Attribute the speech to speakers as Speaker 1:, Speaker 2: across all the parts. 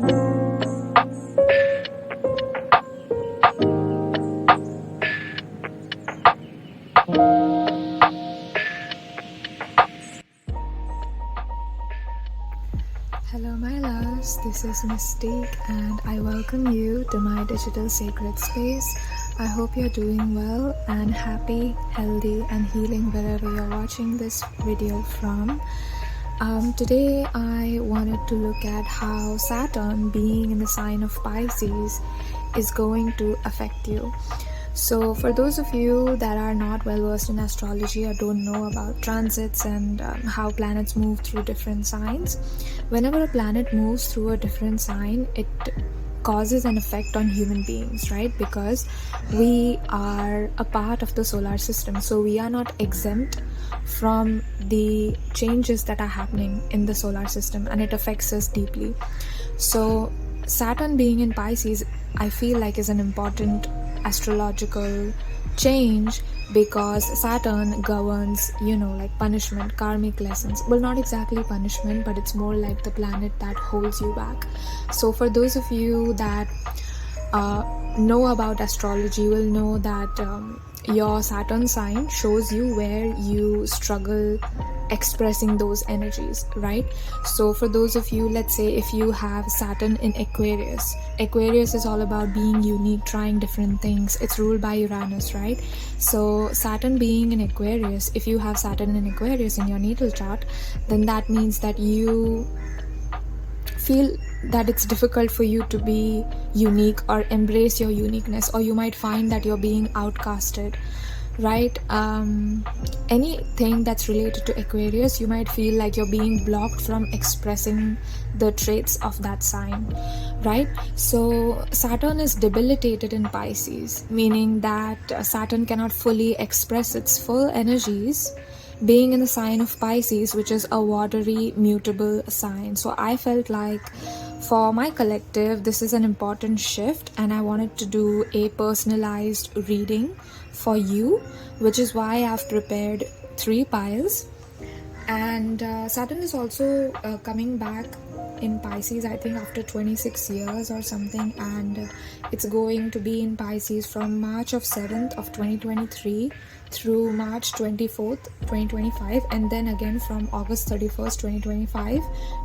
Speaker 1: Hello my loves, this is Mystique and I welcome you to my digital sacred space. I hope you're doing well and happy, healthy and healing wherever you're watching this video from. Today I wanted to look at how Saturn being in the sign of Pisces is going to affect you. So for those of you that are not well versed in astrology or don't know about transits and how planets move through different signs, whenever a planet moves through a different sign, it causes an effect on human beings, right? Because we are a part of the solar system, so we are not exempt from the changes that are happening in the solar system, and it affects us deeply. So Saturn being in Pisces, I feel like is an important astrological change, because Saturn governs, like punishment, karmic lessons. Well, not exactly punishment, but it's more like the planet that holds you back. So for those of you that know about astrology will know that your Saturn sign shows you where you struggle expressing those energies, right? So for those of you, let's say if you have Saturn in Aquarius is all about being unique, trying different things. It's ruled by Uranus, right? So Saturn being in Aquarius, if you have Saturn in Aquarius in your natal chart, then that means that you feel that it's difficult for you to be unique or embrace your uniqueness, or you might find that you're being outcasted, right? Anything that's related to Aquarius, you might feel like you're being blocked from expressing the traits of that sign, right? So Saturn is debilitated in Pisces, meaning that Saturn cannot fully express its full energies being in the sign of Pisces, which is a watery, mutable sign. So I felt like for my collective, this is an important shift, and I wanted to do a personalized reading for you, which is why I've prepared 3 piles. And Saturn is also coming back in Pisces, I think after 26 years or something, and it's going to be in Pisces from March of 7th of 2023 through March 24th 2025, and then again from August 31st 2025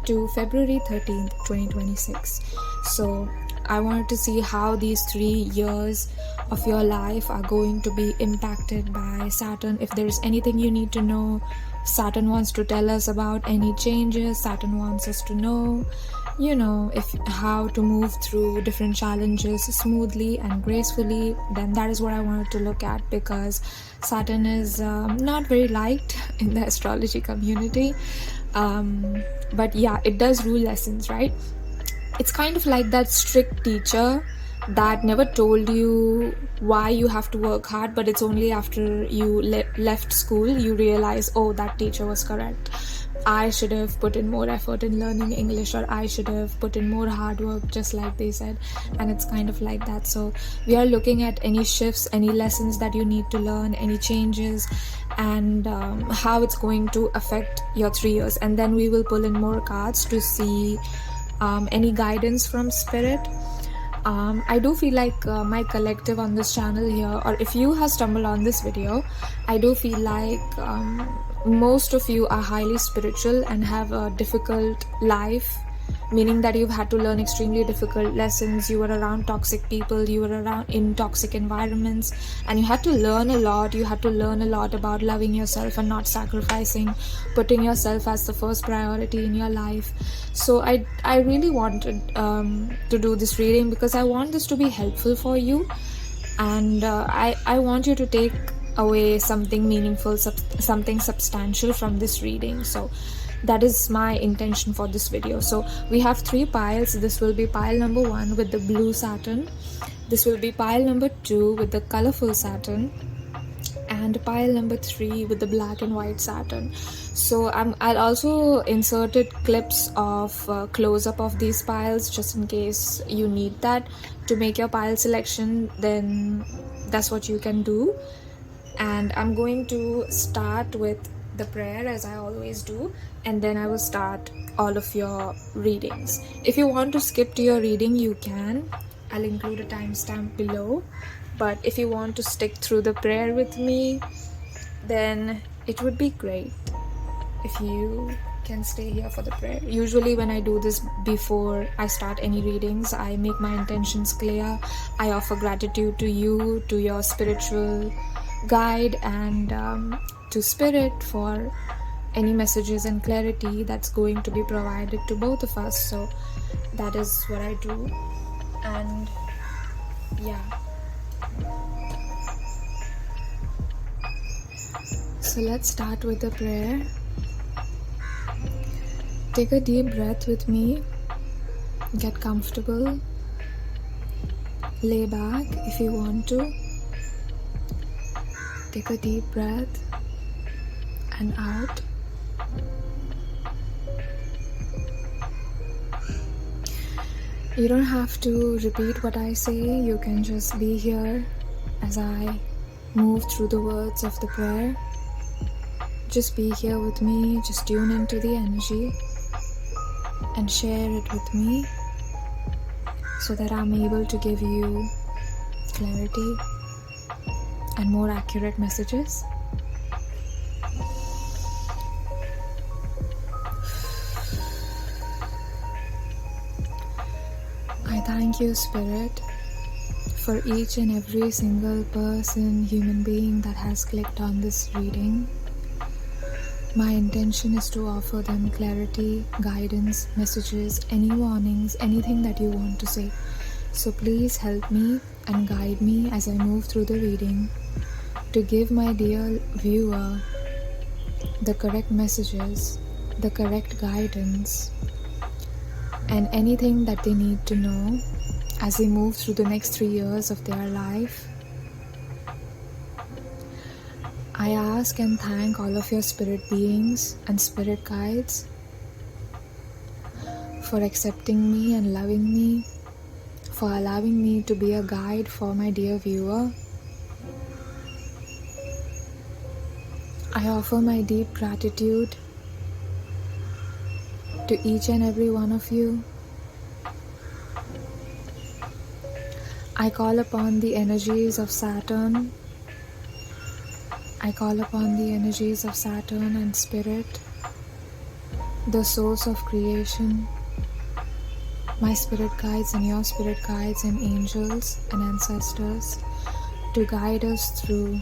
Speaker 1: to February 13th 2026. So I wanted to see how these 3 years of your life are going to be impacted by Saturn. If there's anything you need to know, Saturn wants to tell us about any changes. Saturn wants us to know, how to move through different challenges smoothly and gracefully. Then that is what I wanted to look at, because Saturn is not very liked in the astrology community. But yeah, it does rule lessons, right? It's kind of like that strict teacher that never told you why you have to work hard, but it's only after you left school you realize, oh, that teacher was correct. I should have put in more effort in learning English, or I should have put in more hard work, just like they said. And it's kind of like that. So we are looking at any shifts, any lessons that you need to learn, any changes, and how it's going to affect your 3 years. And then we will pull in more cards to see any guidance from spirit. I do feel like my collective on this channel here, or if you have stumbled on this video, I do feel like most of you are highly spiritual and have a difficult life, meaning that you've had to learn extremely difficult lessons. You were around toxic people, you were around in toxic environments, and you had to learn a lot. You had to learn a lot about loving yourself and not sacrificing, putting yourself as the first priority in your life. So I really wanted to do this reading because I want this to be helpful for you, and I want you to take away something meaningful, something substantial from this reading. So that is my intention for this video. So we have 3 piles. This will be pile number 1 with the blue Saturn. This will be pile number 2 with the colorful Saturn, and pile number 3 with the black and white Saturn. So I'll also inserted clips of close-up of these piles, just in case you need that to make your pile selection. Then that's what you can do. And I'm going to start with the prayer as I always do, and then I will start all of your readings. If you want to skip to your reading, you can. I'll include a timestamp below. But if you want to stick through the prayer with me, then it would be great if you can stay here for the prayer. Usually when I do this before I start any readings, I make my intentions clear. I offer gratitude to you, to your spiritual guide, and to spirit for any messages and clarity that's going to be provided to both of us. So that is what I do. And yeah, so let's start with the prayer. Take a deep breath with me. Get comfortable. Lay back if you want to. Take a deep breath and out. You don't have to repeat what I say. You can just be here as I move through the words of the prayer. Just be here with me. Just tune into the energy and share it with me so that I'm able to give you clarity and more accurate messages. I thank you, Spirit, for each and every single person, human being that has clicked on this reading. My intention is to offer them clarity, guidance, messages, any warnings, anything that you want to say. So please help me and guide me as I move through the reading to give my dear viewer the correct messages, the correct guidance, and anything that they need to know as they move through the next 3 years of their life. I ask and thank all of your spirit beings and spirit guides for accepting me and loving me, for allowing me to be a guide for my dear viewer. I offer my deep gratitude to each and every one of you. I call upon the energies of Saturn. I call upon the energies of Saturn and Spirit, the source of creation, my spirit guides and your spirit guides and angels and ancestors to guide us through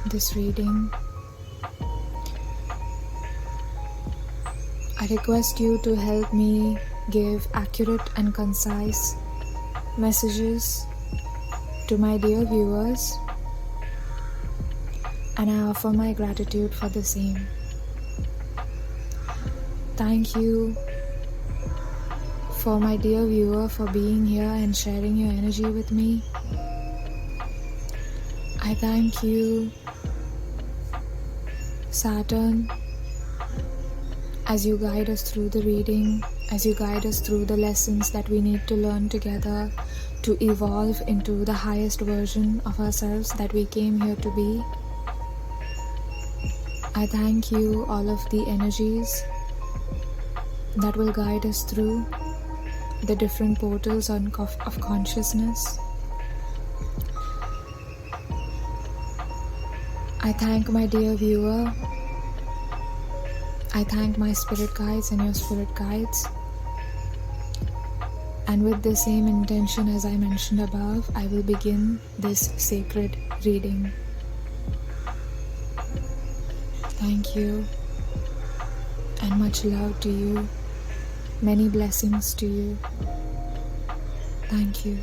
Speaker 1: this reading. I request you to help me give accurate and concise messages to my dear viewers, and I offer my gratitude for the same. Thank you for my dear viewer for being here and sharing your energy with me. I thank you, Saturn, as you guide us through the reading, as you guide us through the lessons that we need to learn together to evolve into the highest version of ourselves that we came here to be. I thank you, all of the energies that will guide us through the different portals of consciousness. I thank my dear viewer. I thank my spirit guides and your spirit guides. And with the same intention as I mentioned above, I will begin this sacred reading. Thank you, and much love to you. Many blessings to you. Thank you.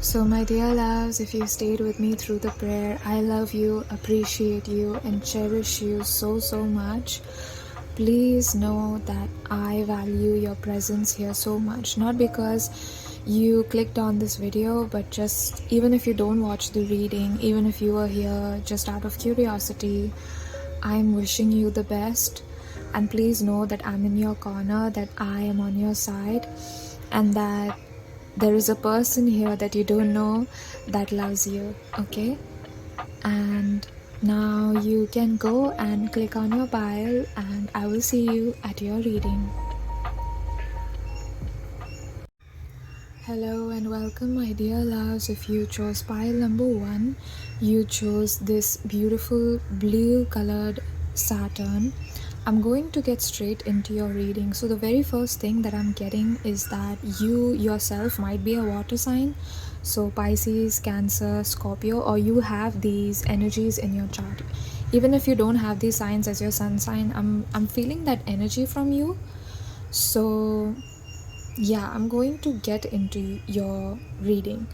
Speaker 1: So my dear loves, if you stayed with me through the prayer, I love you, appreciate you, and cherish you so much. Please know that I value your presence here so much. Not because you clicked on this video, but just even if you don't watch the reading, even if you are here just out of curiosity, I'm wishing you the best, and please know that I'm in your corner, that I am on your side, and that there is a person here that you don't know that loves you, okay? And now you can go and click on your pile, and I will see you at your reading. Hello and welcome, my dear loves. If you chose pile number 1, you chose this beautiful blue colored Saturn. I'm going to get straight into your reading. So the very first thing that I'm getting is that you yourself might be a water sign. So Pisces, Cancer, Scorpio, or you have these energies in your chart. Even if you don't have these signs as your sun sign, I'm feeling that energy from you. So yeah, I'm going to get into your reading.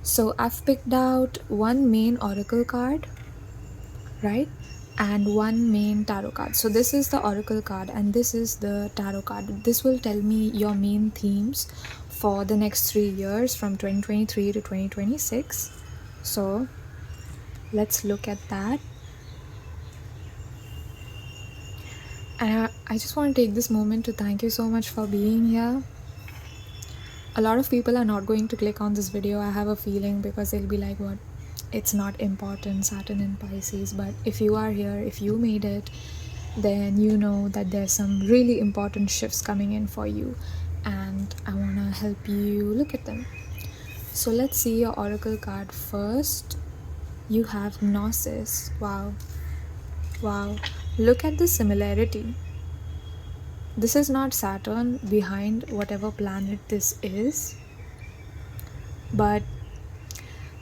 Speaker 1: So I've picked out one main oracle card, right, and one main tarot card. So this is the oracle card and this is the tarot card. This will tell me your main themes for the next 3 years from 2023 to 2026. So let's look at that. And I just want to take this moment to thank you so much for being here. A lot of people are not going to click on this video, I have a feeling, because they'll be like, what? It's not important, Saturn in Pisces. But if you are here, if you made it, then you know that there's some really important shifts coming in for you. And I want to help you look at them. So let's see your oracle card first. You have Gnosis. Wow. Wow. Look at the similarity. This is not Saturn behind whatever planet this is, but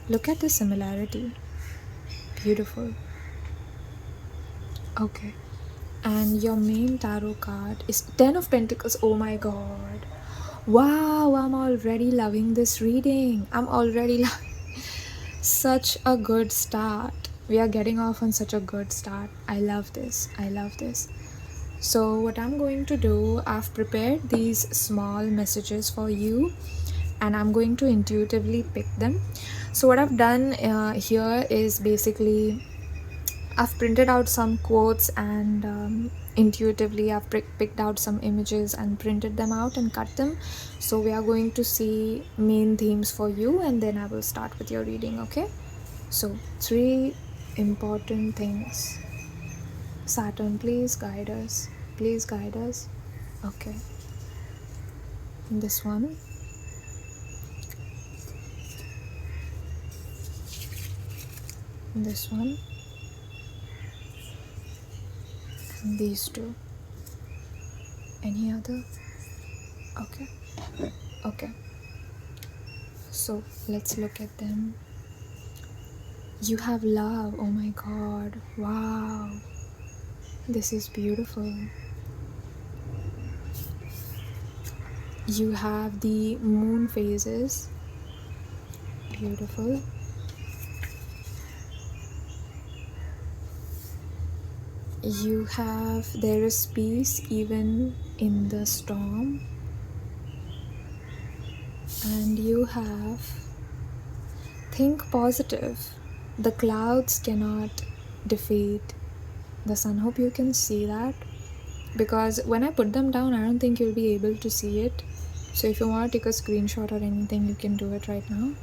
Speaker 1: look at the similarity. Beautiful. Okay. And your main tarot card is 10 of Pentacles. Oh my god. Wow, I'm already loving this reading. I'm already loving such a good start. We are getting off on such a good start. I love this. I love this. So what I'm going to do, I've prepared these small messages for you and I'm going to intuitively pick them. So what I've done here is basically I've printed out some quotes and intuitively I've picked out some images and printed them out and cut them. So we are going to see main themes for you and then I will start with your reading, okay? So 3 important things. Saturn, please guide us. Please guide us. Okay. This one. This one. And these 2. Any other? Okay. Okay. So let's look at them. You have love. Oh my god. Wow. This is beautiful. You have the moon phases. Beautiful. You have, there is peace even in the storm. And you have, think positive. The clouds cannot defeat the sun. Hope you can see that, because when I put them down I don't think you'll be able to see it. So if you want to take a screenshot or anything, you can do it right now.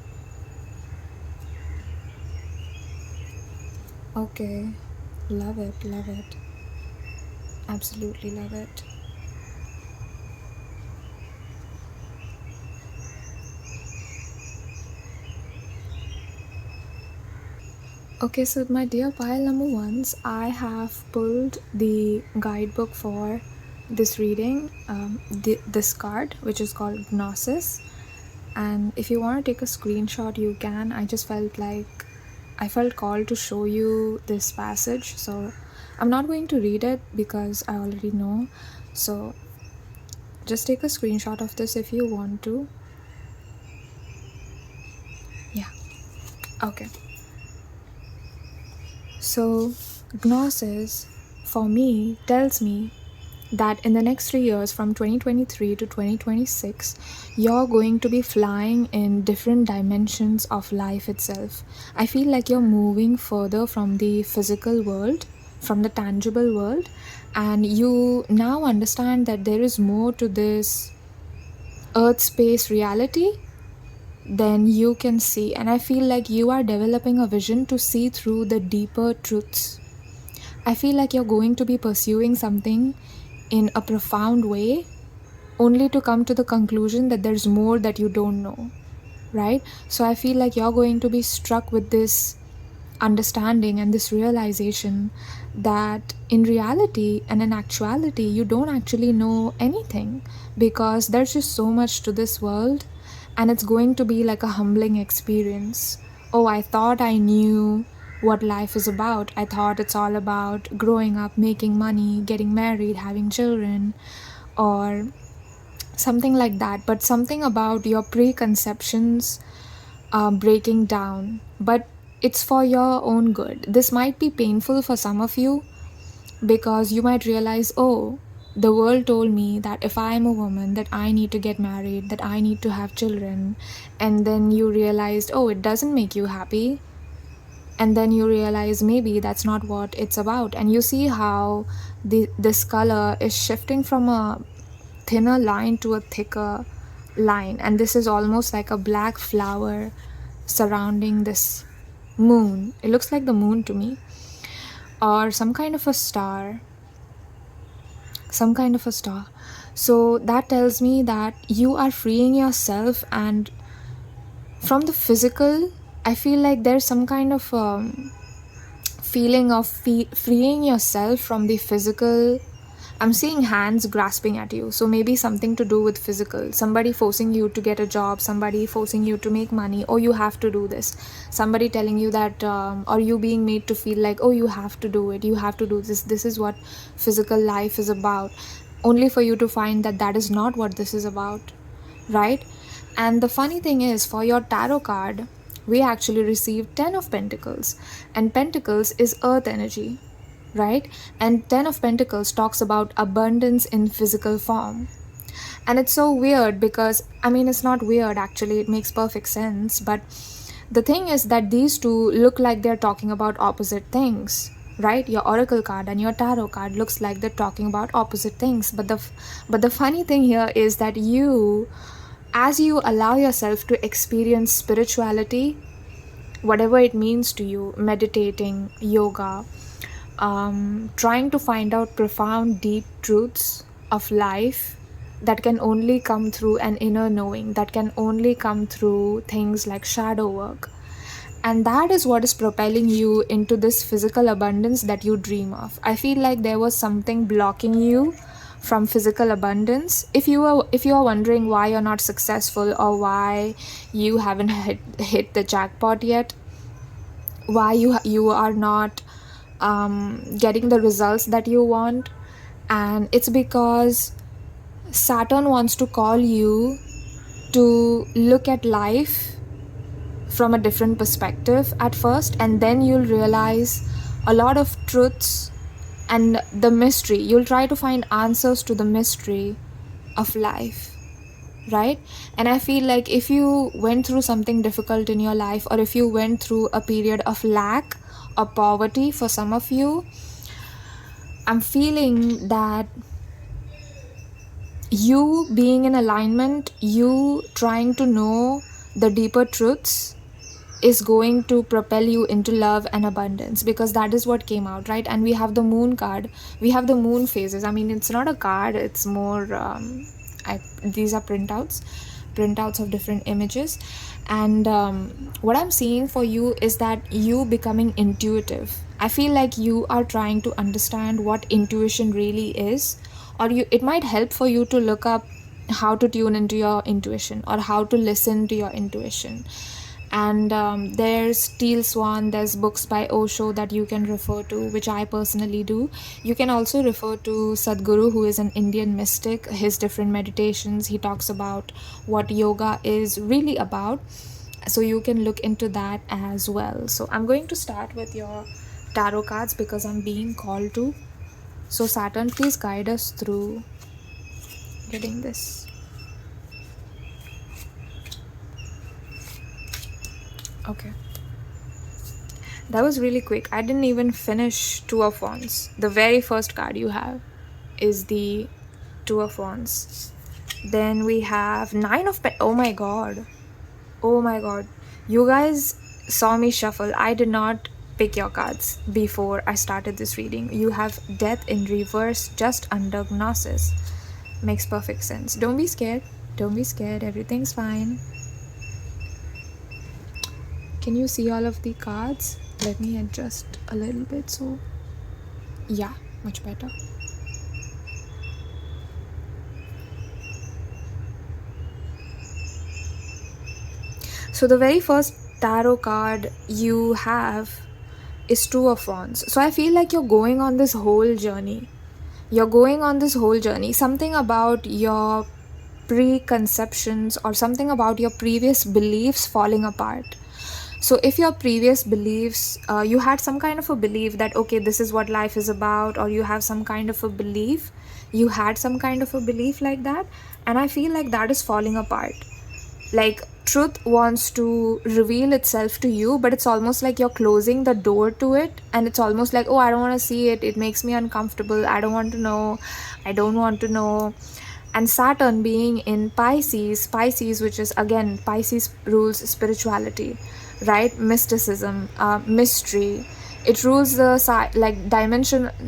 Speaker 1: Okay. Love it, love it. Absolutely love it. Okay, so my dear pile number 1s, I have pulled the guidebook for this reading, this card, which is called Gnosis. And if you want to take a screenshot, you can. I just felt like I felt called to show you this passage. So I'm not going to read it because I already know. So just take a screenshot of this if you want to. Yeah. Okay. So Gnosis for me tells me that in the next 3 years from 2023 to 2026 you're going to be flying in different dimensions of life itself. I feel like you're moving further from the physical world from the tangible world, and you now understand that there is more to this earth space reality than you can see. And I feel like you are developing a vision to see through the deeper truths. I feel like you're going to be pursuing something in a profound way, only to come to the conclusion that there's more that you don't know, right? So I feel like you're going to be struck with this understanding and this realization that in reality and in actuality you don't actually know anything, because there's just so much to this world, and it's going to be like a humbling experience. Oh, I thought I knew what life is about. I thought it's all about growing up, making money, getting married, having children, or something like that. But something about your preconceptions breaking down. But it's for your own good. This might be painful for some of you, because you might realize, oh, the world told me that if I am a woman, that I need to get married, that I need to have children. And then you realized, oh, it doesn't make you happy. And then you realize maybe that's not what it's about. And you see how this color is shifting from a thinner line to a thicker line. And this is almost like a black flower surrounding this moon. It looks like the moon to me, or some kind of a star. So that tells me that you are freeing yourself, and from the physical, I feel like there's some kind of feeling of freeing yourself from the physical. I'm seeing hands grasping at you, so maybe something to do with physical. Somebody forcing you to get a job, somebody forcing you to make money, oh, you have to do this. Somebody telling you that, or you being made to feel like, oh, you have to do it, you have to do this. This is what physical life is about, only for you to find that that is not what this is about, right? And the funny thing is, for your tarot card, we actually received 10 of Pentacles, and Pentacles is earth energy, right? And 10 of Pentacles talks about abundance in physical form. And it's so weird because, I mean, it's not weird actually, it makes perfect sense. But the thing is that these two look like they're talking about opposite things, right? Your oracle card and your tarot card looks like they're talking about opposite things. But the funny thing here is that you, as you allow yourself to experience spirituality, whatever it means to you, meditating, yoga, trying to find out profound, deep truths of life that can only come through an inner knowing, that can only come through things like shadow work. And that is what is propelling you into this physical abundance that you dream of. I feel like there was something blocking you from physical abundance. If you are wondering why you're not successful, or why you haven't hit the jackpot yet, why you are not getting the results that you want, and it's because Saturn wants to call you to look at life from a different perspective at first, and then you'll realize a lot of truths and the mystery. You'll try to find answers to the mystery of life, right? And I feel like if you went through something difficult in your life, or if you went through a period of lack or poverty, for some of you, I'm feeling that you being in alignment, you trying to know the deeper truths, is going to propel you into love and abundance, because that is what came out, right? And we have the moon card, we have the moon phases. I mean, it's not a card, it's more these are printouts of different images. And what I'm seeing for you is that you becoming intuitive. I feel like you are trying to understand what intuition really is, or it might help for you to look up how to tune into your intuition, or how to listen to your intuition. And there's Steel Swan, there's books by Osho that you can refer to, which I personally do. You can also refer to Sadhguru, who is an Indian mystic, his different meditations. He talks about what yoga is really about, so you can look into that as well. So I'm going to start with your tarot cards because I'm being called to. So Saturn, please guide us through getting this. Okay. That was really quick. I didn't even finish Two of Wands. The very first card you have is the Two of Wands. Then we have Nine of Pentacles. Oh my god. Oh my god. You guys saw me shuffle. I did not pick your cards before I started this reading. You have Death in reverse just under Gnosis. Makes perfect sense. Don't be scared. Don't be scared. Everything's fine. Can you see all of the cards? Let me adjust a little bit. So yeah, much better. So the very first tarot card you have is Two of Wands. So I feel like you're going on this whole journey. You're going on this whole journey. Something about your preconceptions or something about your previous beliefs falling apart. So if your previous beliefs, you had some kind of a belief that, okay, this is what life is about, or you have some kind of a belief, you had some kind of a belief like that, and I feel like that is falling apart. Like truth wants to reveal itself to you, but it's almost like you're closing the door to it, and it's almost like, oh, I don't want to see it, it makes me uncomfortable, I don't want to know, I don't want to know. And Saturn being in Pisces, which is again, Pisces rules spirituality, right? Mysticism, mystery. It rules the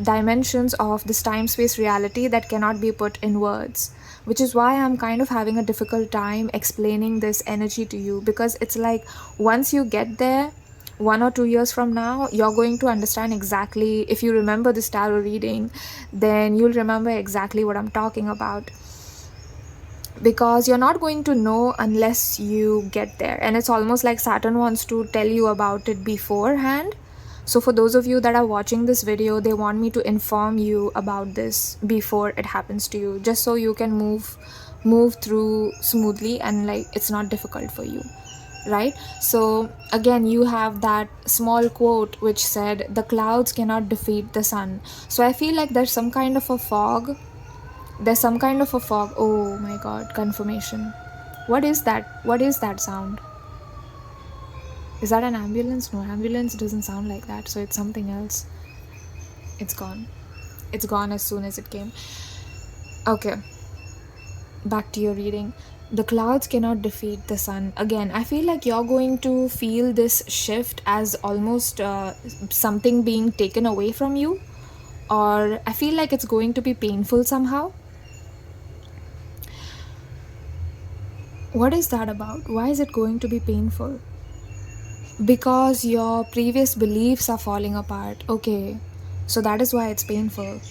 Speaker 1: dimensions of this time-space reality that cannot be put in words, which is why I'm kind of having a difficult time explaining this energy to you, because it's like once you get there, 1 or 2 years from now, you're going to understand exactly. If you remember this tarot reading, then you'll remember exactly what I'm talking about, because you're not going to know unless you get there. And it's almost like Saturn wants to tell you about it beforehand. So for those of you that are watching this video, they want me to inform you about this before it happens to you, just so you can move through smoothly and like it's not difficult for you, right? So again, you have that small quote which said, the clouds cannot defeat the sun. So I feel like there's some kind of a fog. There's some kind of a fog. Oh my god, confirmation. What is that? What is that sound? Is that an ambulance? No, ambulance doesn't sound like that. So it's something else. It's gone. It's gone as soon as it came. Okay. Back to your reading. The clouds cannot defeat the sun. Again, I feel like you're going to feel this shift as almost something being taken away from you. Or I feel like it's going to be painful somehow. What is that about? Why is it going to be painful? Because your previous beliefs are falling apart. Okay, so that is why it's painful.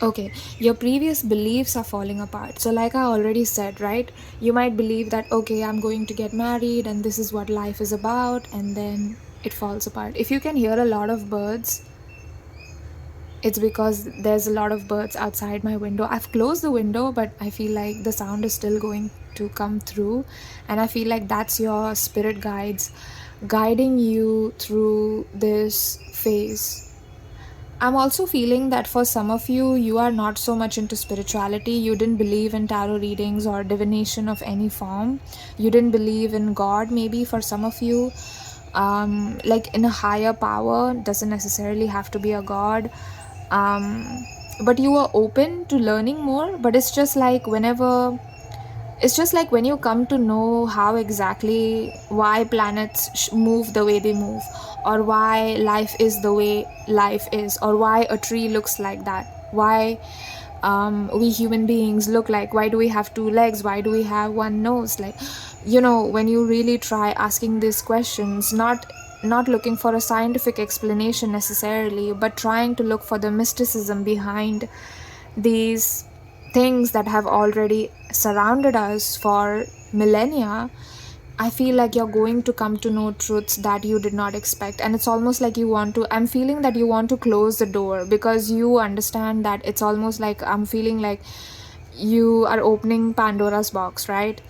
Speaker 1: Okay, your previous beliefs are falling apart. So like I already said, right? You might believe that, okay, I'm going to get married and this is what life is about, and then it falls apart. If you can hear a lot of birds, it's because there's a lot of birds outside my window. I've closed the window, but I feel like the sound is still going to come through, and I feel like that's your spirit guides guiding you through this phase. I'm also feeling that for some of you, you are not so much into spirituality. You didn't believe in tarot readings or divination of any form. You didn't believe in God, maybe for some of you. Like in a higher power, doesn't necessarily have to be a god. But you are open to learning more. But it's just like whenever... It's just like when you come to know how exactly why planets move the way they move, or why life is the way life is, or why a tree looks like that, why we human beings look like, why do we have 2 legs, why do we have 1 nose, like, you know, when you really try asking these questions, not looking for a scientific explanation necessarily, but trying to look for the mysticism behind these things that have already surrounded us for millennia, I feel like you're going to come to know truths that you did not expect. And it's almost like I'm feeling that you want to close the door, because you understand that it's almost like I'm feeling like you are opening Pandora's box, right?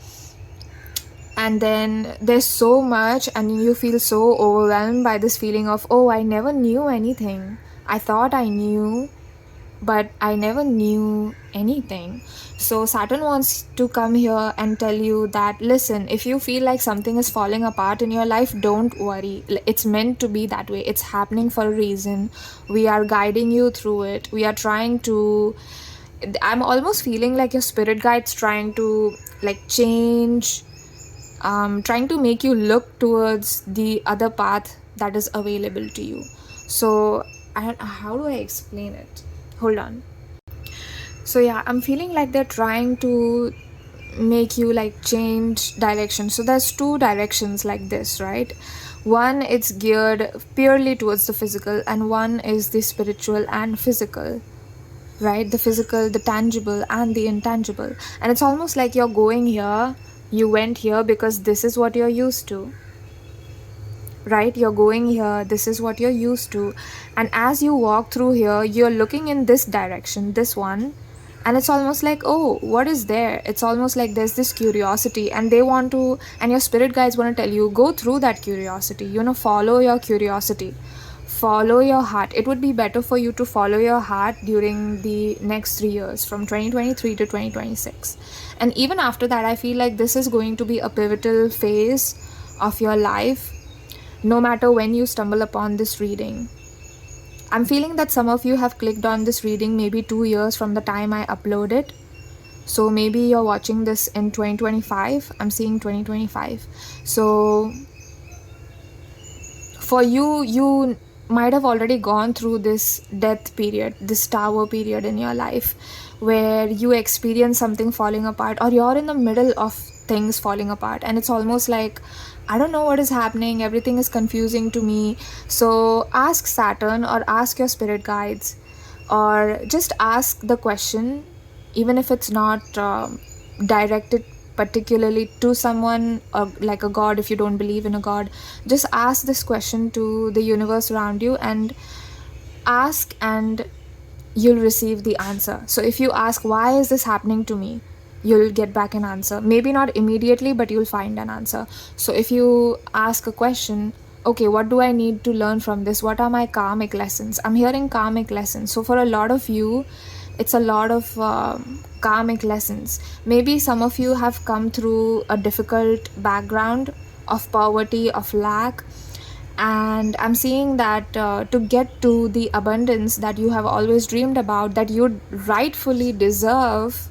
Speaker 1: And then there's so much, and you feel so overwhelmed by this feeling of, oh, I never knew anything. I thought I knew, but I never knew anything. So Saturn wants to come here and tell you that, listen, if you feel like something is falling apart in your life, don't worry. It's meant to be that way. It's happening for a reason. We are guiding you through it. We are trying to, I'm almost feeling like your spirit guides trying to like change, trying to make you look towards the other path that is available to you. So how do I explain it? Hold on. So yeah, I'm feeling like they're trying to make you like change direction. So there's two directions like this, right? One, it's geared purely towards the physical, and one is the spiritual and physical, right? The physical, the tangible, and the intangible. And it's almost like you're going here, you went here because this is what you're used to, right? You're going here, this is what you're used to. And as you walk through here, you're looking in this direction, this one, and it's almost like, oh, what is there? It's almost like there's this curiosity, and they want to, and your spirit guides want to tell you, go through that curiosity, you know, follow your curiosity, follow your heart. It would be better for you to follow your heart during the next 3 years, from 2023 to 2026. And even after that, I feel like this is going to be a pivotal phase of your life, no matter when you stumble upon this reading. I'm feeling that some of you have clicked on this reading maybe 2 years from the time I upload it. So maybe you're watching this in 2025. I'm seeing 2025. So for you, you might have already gone through this death period, this tower period in your life, where you experience something falling apart, or you're in the middle of things falling apart, and it's almost like, I don't know what is happening, everything is confusing to me. So ask Saturn, or ask your spirit guides, or just ask the question, even if it's not directed particularly to someone, or like a god. If you don't believe in a god, just ask this question to the universe around you, and ask, and you'll receive the answer. So if you ask, why is this happening to me, you'll get back an answer. Maybe not immediately, but you'll find an answer. So if you ask a question, okay, what do I need to learn from this? What are my karmic lessons? I'm hearing karmic lessons. So for a lot of you, it's a lot of karmic lessons. Maybe some of you have come through a difficult background of poverty, of lack, and I'm seeing that to get to the abundance that you have always dreamed about, that you rightfully deserve,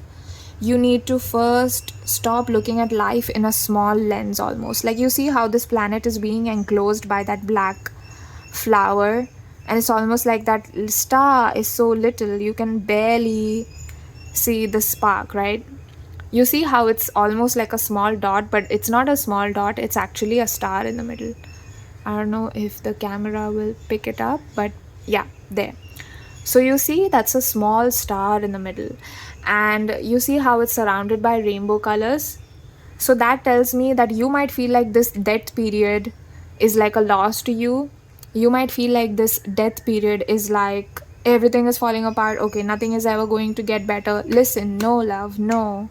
Speaker 1: you need to first stop looking at life in a small lens almost. Like, you see how this planet is being enclosed by that black flower, and it's almost like that star is so little, you can barely see the spark, right? You see how it's almost like a small dot, but it's not a small dot, it's actually a star in the middle. I don't know if the camera will pick it up, but yeah, there. So you see that's a small star in the middle, and you see how it's surrounded by rainbow colors. So that tells me that you might feel like this death period is like a loss to you. You might feel like this death period is like everything is falling apart. Okay, nothing is ever going to get better. Listen, no, love, no.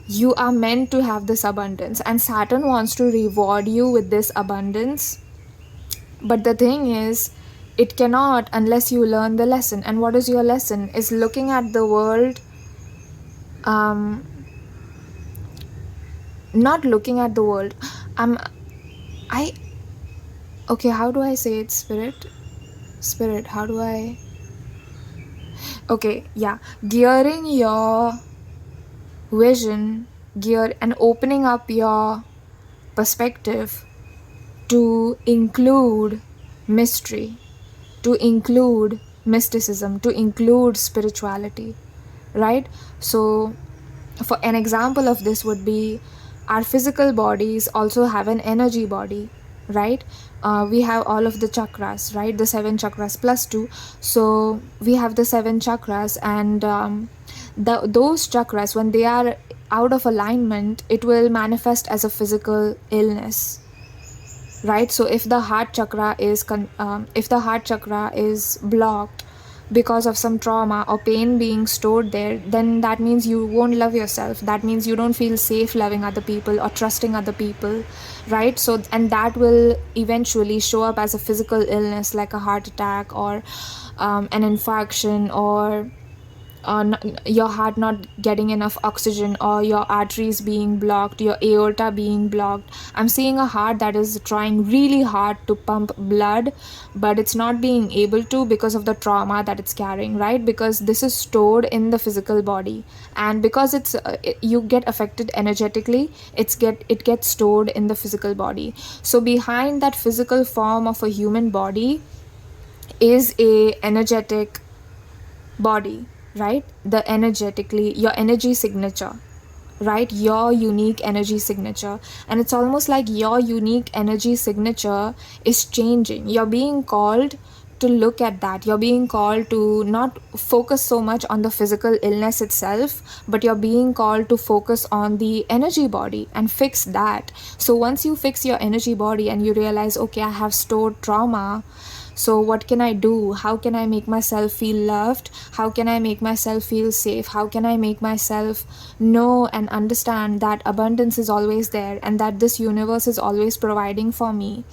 Speaker 1: You are meant to have this abundance, and Saturn wants to reward you with this abundance. But the thing is, it cannot unless you learn the lesson. And what is your lesson? Is looking at the world, not looking at the world. Okay, how do I say it? Spirit, how do I? Okay, yeah. Gearing your vision, and opening up your perspective to include mystery, to include mysticism, to include spirituality, right? So for an example of this would be, our physical bodies also have an energy body, right? We have all of the chakras, right? The 7 chakras plus 2. So we have the 7 chakras, and those chakras, when they are out of alignment, it will manifest as a physical illness, right? So if the heart chakra is blocked, because of some trauma or pain being stored there, then that means you won't love yourself. That means you don't feel safe loving other people or trusting other people, right? So, and that will eventually show up as a physical illness like a heart attack or an infarction, or your heart not getting enough oxygen, or your arteries being blocked, your aorta being blocked. I'm seeing a heart that is trying really hard to pump blood, but it's not being able to because of the trauma that it's carrying, right? Because this is stored in the physical body, and because you get affected energetically, it gets stored in the physical body. So behind that physical form of a human body is a energetic body, right? The energetically, your energy signature, right? Your unique energy signature. And it's almost like your unique energy signature is changing. You're being called to look at that. You're being called to not focus so much on the physical illness itself, but you're being called to focus on the energy body and fix that. So once you fix your energy body and you realize, okay, I have stored trauma, so what can I do? How can I make myself feel loved? How can I make myself feel safe? How can I make myself know and understand that abundance is always there, and that this universe is always providing for me?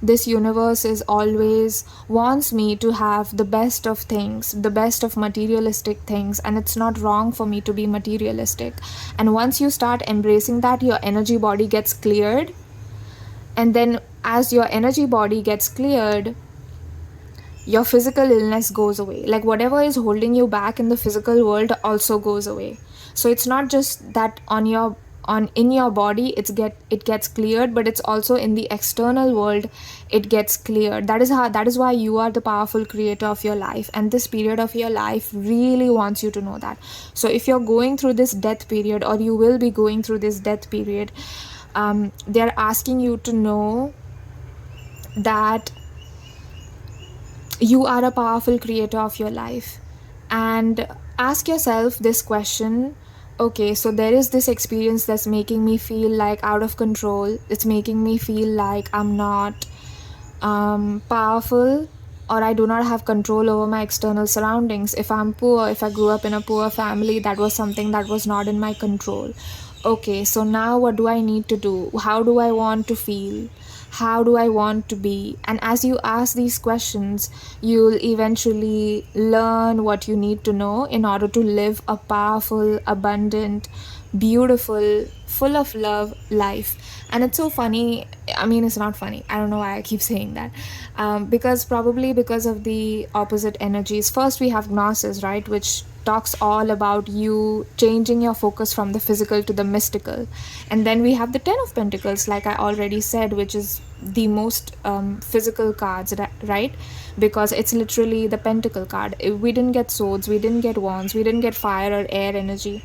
Speaker 1: This universe is always wants me to have the best of things, the best of materialistic things, and it's not wrong for me to be materialistic. And once you start embracing that, your energy body gets cleared. And then as your energy body gets cleared, your physical illness goes away. Like whatever is holding you back in the physical world also goes away. So it's not just that in your body it gets cleared, but it's also in the external world it gets cleared. That is why you are the powerful creator of your life, and this period of your life really wants you to know that. So if you're going through this death period, or you will be going through this death period, they're asking you to know that you are a powerful creator of your life. And ask yourself this question: okay, so there is this experience that's making me feel like out of control. It's making me feel like I'm not powerful, or I do not have control over my external surroundings. If I'm poor, if I grew up in a poor family, that was something that was not in my control. Okay, so now what do I need to do? How do I want to feel? How do I want to be? And as you ask these questions, you'll eventually learn what you need to know in order to live a powerful, abundant, beautiful, full of love life. And it's so funny. I mean, it's not funny. I don't know why I keep saying that. Because of the opposite energies. First, we have Gnosis, right? Which talks all about you changing your focus from the physical to the mystical. And then we have the Ten of Pentacles, like I already said, which is the most physical cards, right? Because it's literally the pentacle card. We didn't get swords, we didn't get wands, we didn't get fire or air energy.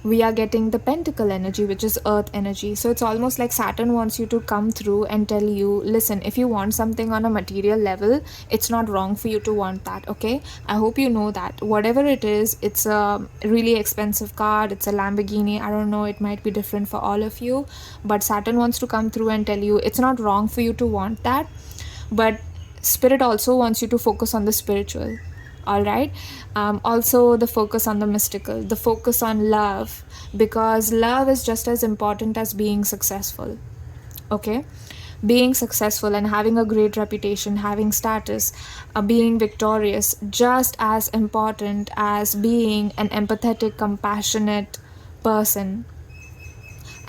Speaker 1: We are getting the pentacle energy, which is earth energy. So it's almost like Saturn wants you to come through and tell you, listen, if you want something on a material level, it's not wrong for you to want that, okay? I hope you know that. Whatever it is, it's a really expensive card, it's a Lamborghini, I don't know, it might be different for all of you. But Saturn wants to come through and tell you, it's not wrong for you to want that. But Spirit also wants you to focus on the spiritual. All right. Also the focus on the mystical, the focus on love, because love is just as important as being successful. Okay. Being successful and having a great reputation, having status, being victorious, just as important as being an empathetic, compassionate person.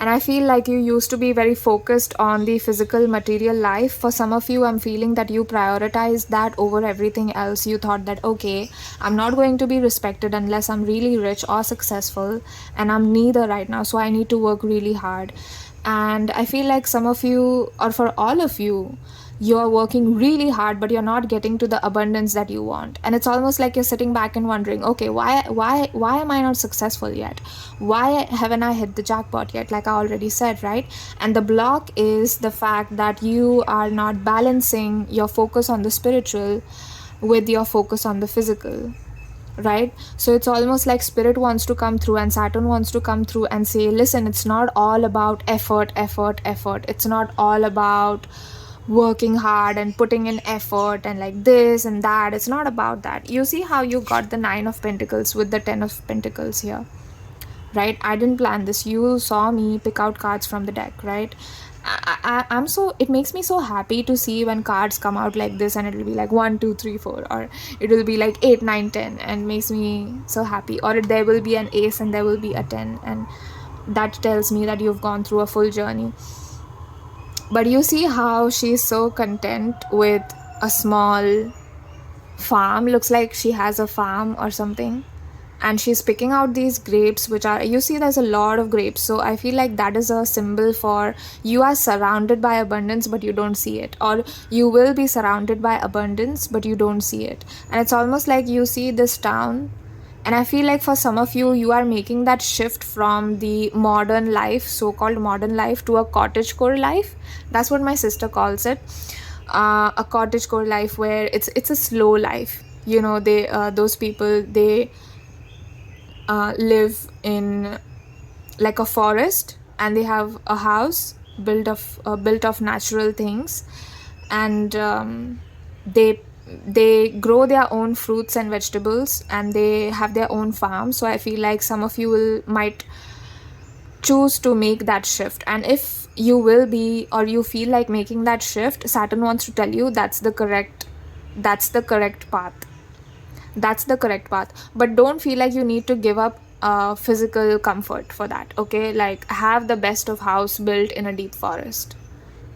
Speaker 1: And I feel like you used to be very focused on the physical material life. For some of you, I'm feeling that you prioritized that over everything else. You thought that, okay, I'm not going to be respected unless I'm really rich or successful, and I'm neither right now, so I need to work really hard. And I feel like some of you, or for all of you, you're working really hard, but you're not getting to the abundance that you want. And it's almost like you're sitting back and wondering, okay, why am I not successful yet? Why haven't I hit the jackpot yet? Like I already said, right? And the block is the fact that you are not balancing your focus on the spiritual with your focus on the physical. Right? So it's almost like Spirit wants to come through and Saturn wants to come through and say, listen, it's not all about effort. It's not all about working hard and putting in effort and like this and that. It's not about that. You see how you got the 9 of Pentacles with the 10 of Pentacles here, right? I didn't plan this. You saw me pick out cards from the deck, right? I'm so, it makes me so happy to see when cards come out like this, and it'll be like 1 2 3 4, or it will be like 8 9 10, and makes me so happy. Or there will be an ace and there will be a 10, and that tells me that you've gone through a full journey. But you see how she's so content with a small farm. Looks like she has a farm or something, and she's picking out these grapes, which are, you see there's a lot of grapes. So I feel like that is a symbol for you are surrounded by abundance but you don't see it, or you will be surrounded by abundance but you don't see it. And it's almost like you see this town, and I feel like for some of you, you are making that shift from the modern life, so-called modern life, to a cottagecore life. That's what my sister calls it, a cottagecore life, where it's a slow life. You know, they those people, they live in like a forest, and they have a house built of natural things, and they grow their own fruits and vegetables, and they have their own farm. So I feel like some of you might choose to make that shift, and if you will be, or you feel like making that shift, Saturn wants to tell you that's the correct path. That's the correct path. But don't feel like you need to give up physical comfort for that, okay? Like, have the best of house built in a deep forest,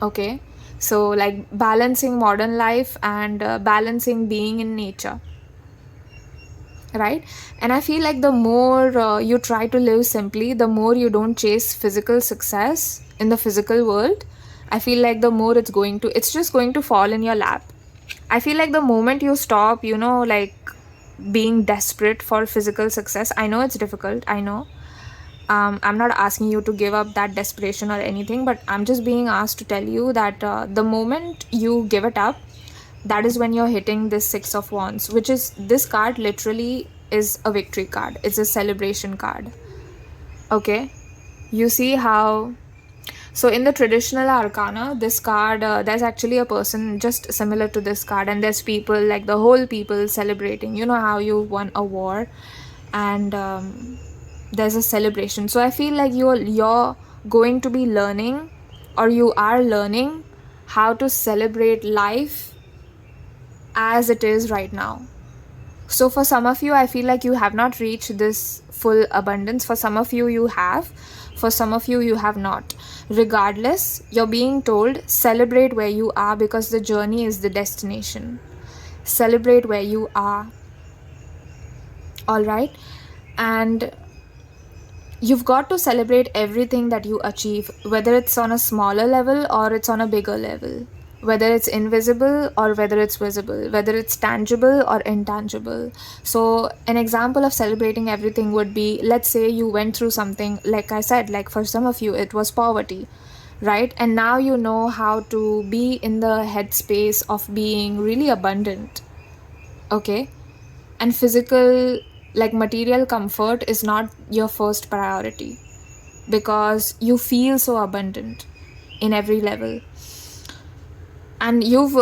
Speaker 1: okay? So like balancing modern life and balancing being in nature, right? And I feel like the more you try to live simply, the more you don't chase physical success in the physical world, I feel like the more it's just going to fall in your lap. I feel like the moment you stop, you know, like being desperate for physical success, I know it's difficult, I know. I'm not asking you to give up that desperation or anything, but I'm just being asked to tell you that the moment you give it up, that is when you're hitting this 6 of Wands, which is, this card literally is a victory card. It's a celebration card, okay? You see how, so in the traditional arcana, this card, there's actually a person just similar to this card, and there's people, like the whole people celebrating. You know how you won a war, and there's a celebration. So I feel like you're going to be learning, or you are learning how to celebrate life as it is right now. So for some of you, I feel like you have not reached this full abundance. For some of you, you have. For some of you, you have not. Regardless, you're being told, celebrate where you are, because the journey is the destination. Celebrate where you are. All right? And you've got to celebrate everything that you achieve, whether it's on a smaller level or it's on a bigger level, whether it's invisible or whether it's visible, whether it's tangible or intangible. So an example of celebrating everything would be, let's say you went through something, like I said, like for some of you it was poverty, right? And now you know how to be in the headspace of being really abundant, okay? And physical, like material comfort is not your first priority, because you feel so abundant in every level. And you've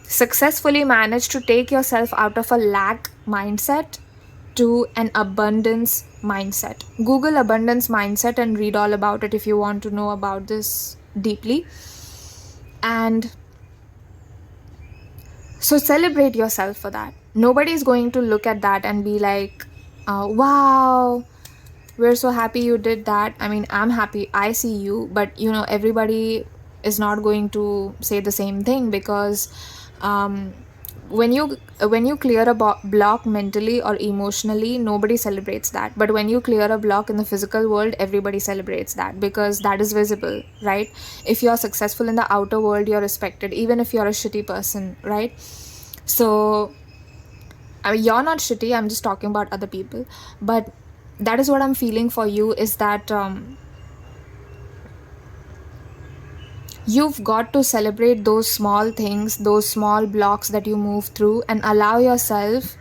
Speaker 1: successfully managed to take yourself out of a lack mindset to an abundance mindset. Google abundance mindset and read all about it if you want to know about this deeply. And so celebrate yourself for that. Nobody is going to look at that and be like, wow, we're so happy you did that. I mean, I'm happy, I see you, but you know, everybody is not going to say the same thing, because when you clear a block mentally or emotionally, nobody celebrates that. But when you clear a block in the physical world, everybody celebrates that, because that is visible, right? If you're successful in the outer world, you're respected, even if you're a shitty person, right? So I mean, you're not shitty, I'm just talking about other people. But that is what I'm feeling for you, is that you've got to celebrate those small things, those small blocks that you move through, and allow yourself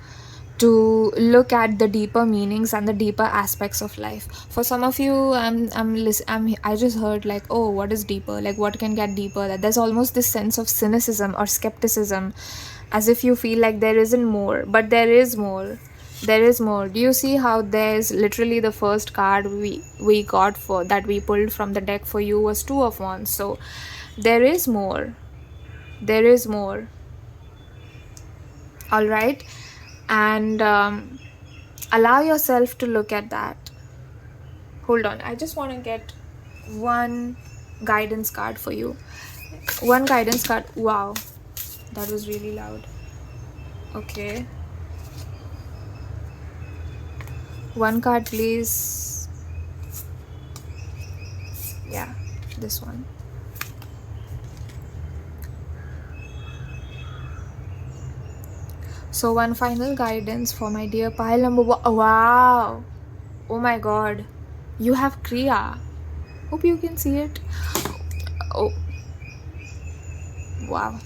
Speaker 1: to look at the deeper meanings and the deeper aspects of life. For some of you, I just heard like, oh, what is deeper? Like, what can get deeper? That there's almost this sense of cynicism or skepticism, as if you feel like there isn't more, but there is more. There is more. Do you see how there's literally the first card we got for that we pulled from the deck for you was Two of Wands. So there is more. There is more. All right. And allow yourself to look at that. Hold on, I just want to get one guidance card for you. One guidance card. Wow, that was really loud. Okay, one card please. Yeah, this one. So one final guidance for my dear pile number one. Wow, oh my god, you have Kriya. Hope you can see it. Oh, wow.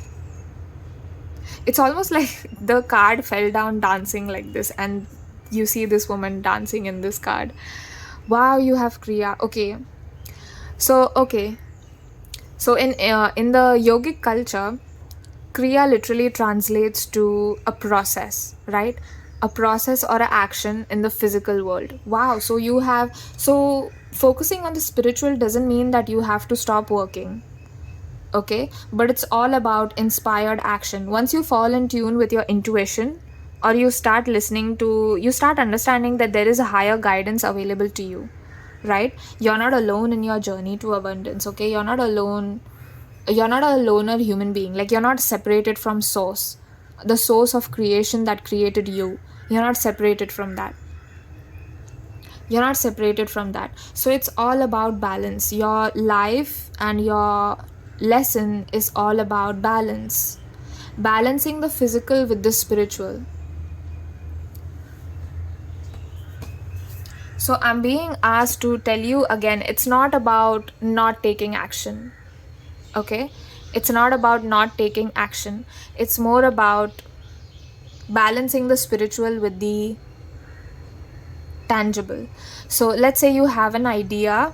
Speaker 1: It's almost like the card fell down dancing like this, and you see this woman dancing in this card. Wow, you have Kriya. Okay. So in the yogic culture, Kriya literally translates to a process, right? A process or an action in the physical world. Wow, so focusing on the spiritual doesn't mean that you have to stop working, okay? But it's all about inspired action. Once you fall in tune with your intuition, or you start understanding that there is a higher guidance available to you, right? You're not alone in your journey to abundance, okay? You're not alone. You're not a loner human being. Like, you're not separated from source, the source of creation that created you. You're not separated from that. You're not separated from that. So it's all about balance. Your life and your lesson is all about balance. Balancing the physical with the spiritual. So I'm being asked to tell you again, it's not about not taking action. Okay, it's not about not taking action. It's more about balancing the spiritual with the tangible. So let's say you have an idea,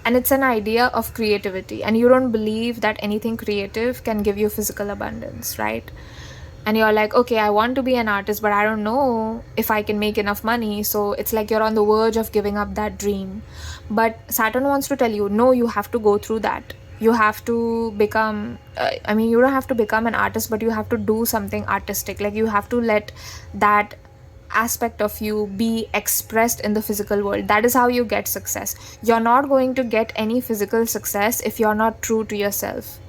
Speaker 1: and it's an idea of creativity, and you don't believe that anything creative can give you physical abundance, right? And you're like, okay, I want to be an artist, but I don't know if I can make enough money. So it's like you're on the verge of giving up that dream. But Saturn wants to tell you, no, you have to go through that. You have to become, you don't have to become an artist, but you have to do something artistic. Like, you have to let that aspect of you be expressed in the physical world. That is how you get success. You're not going to get any physical success if you're not true to yourself.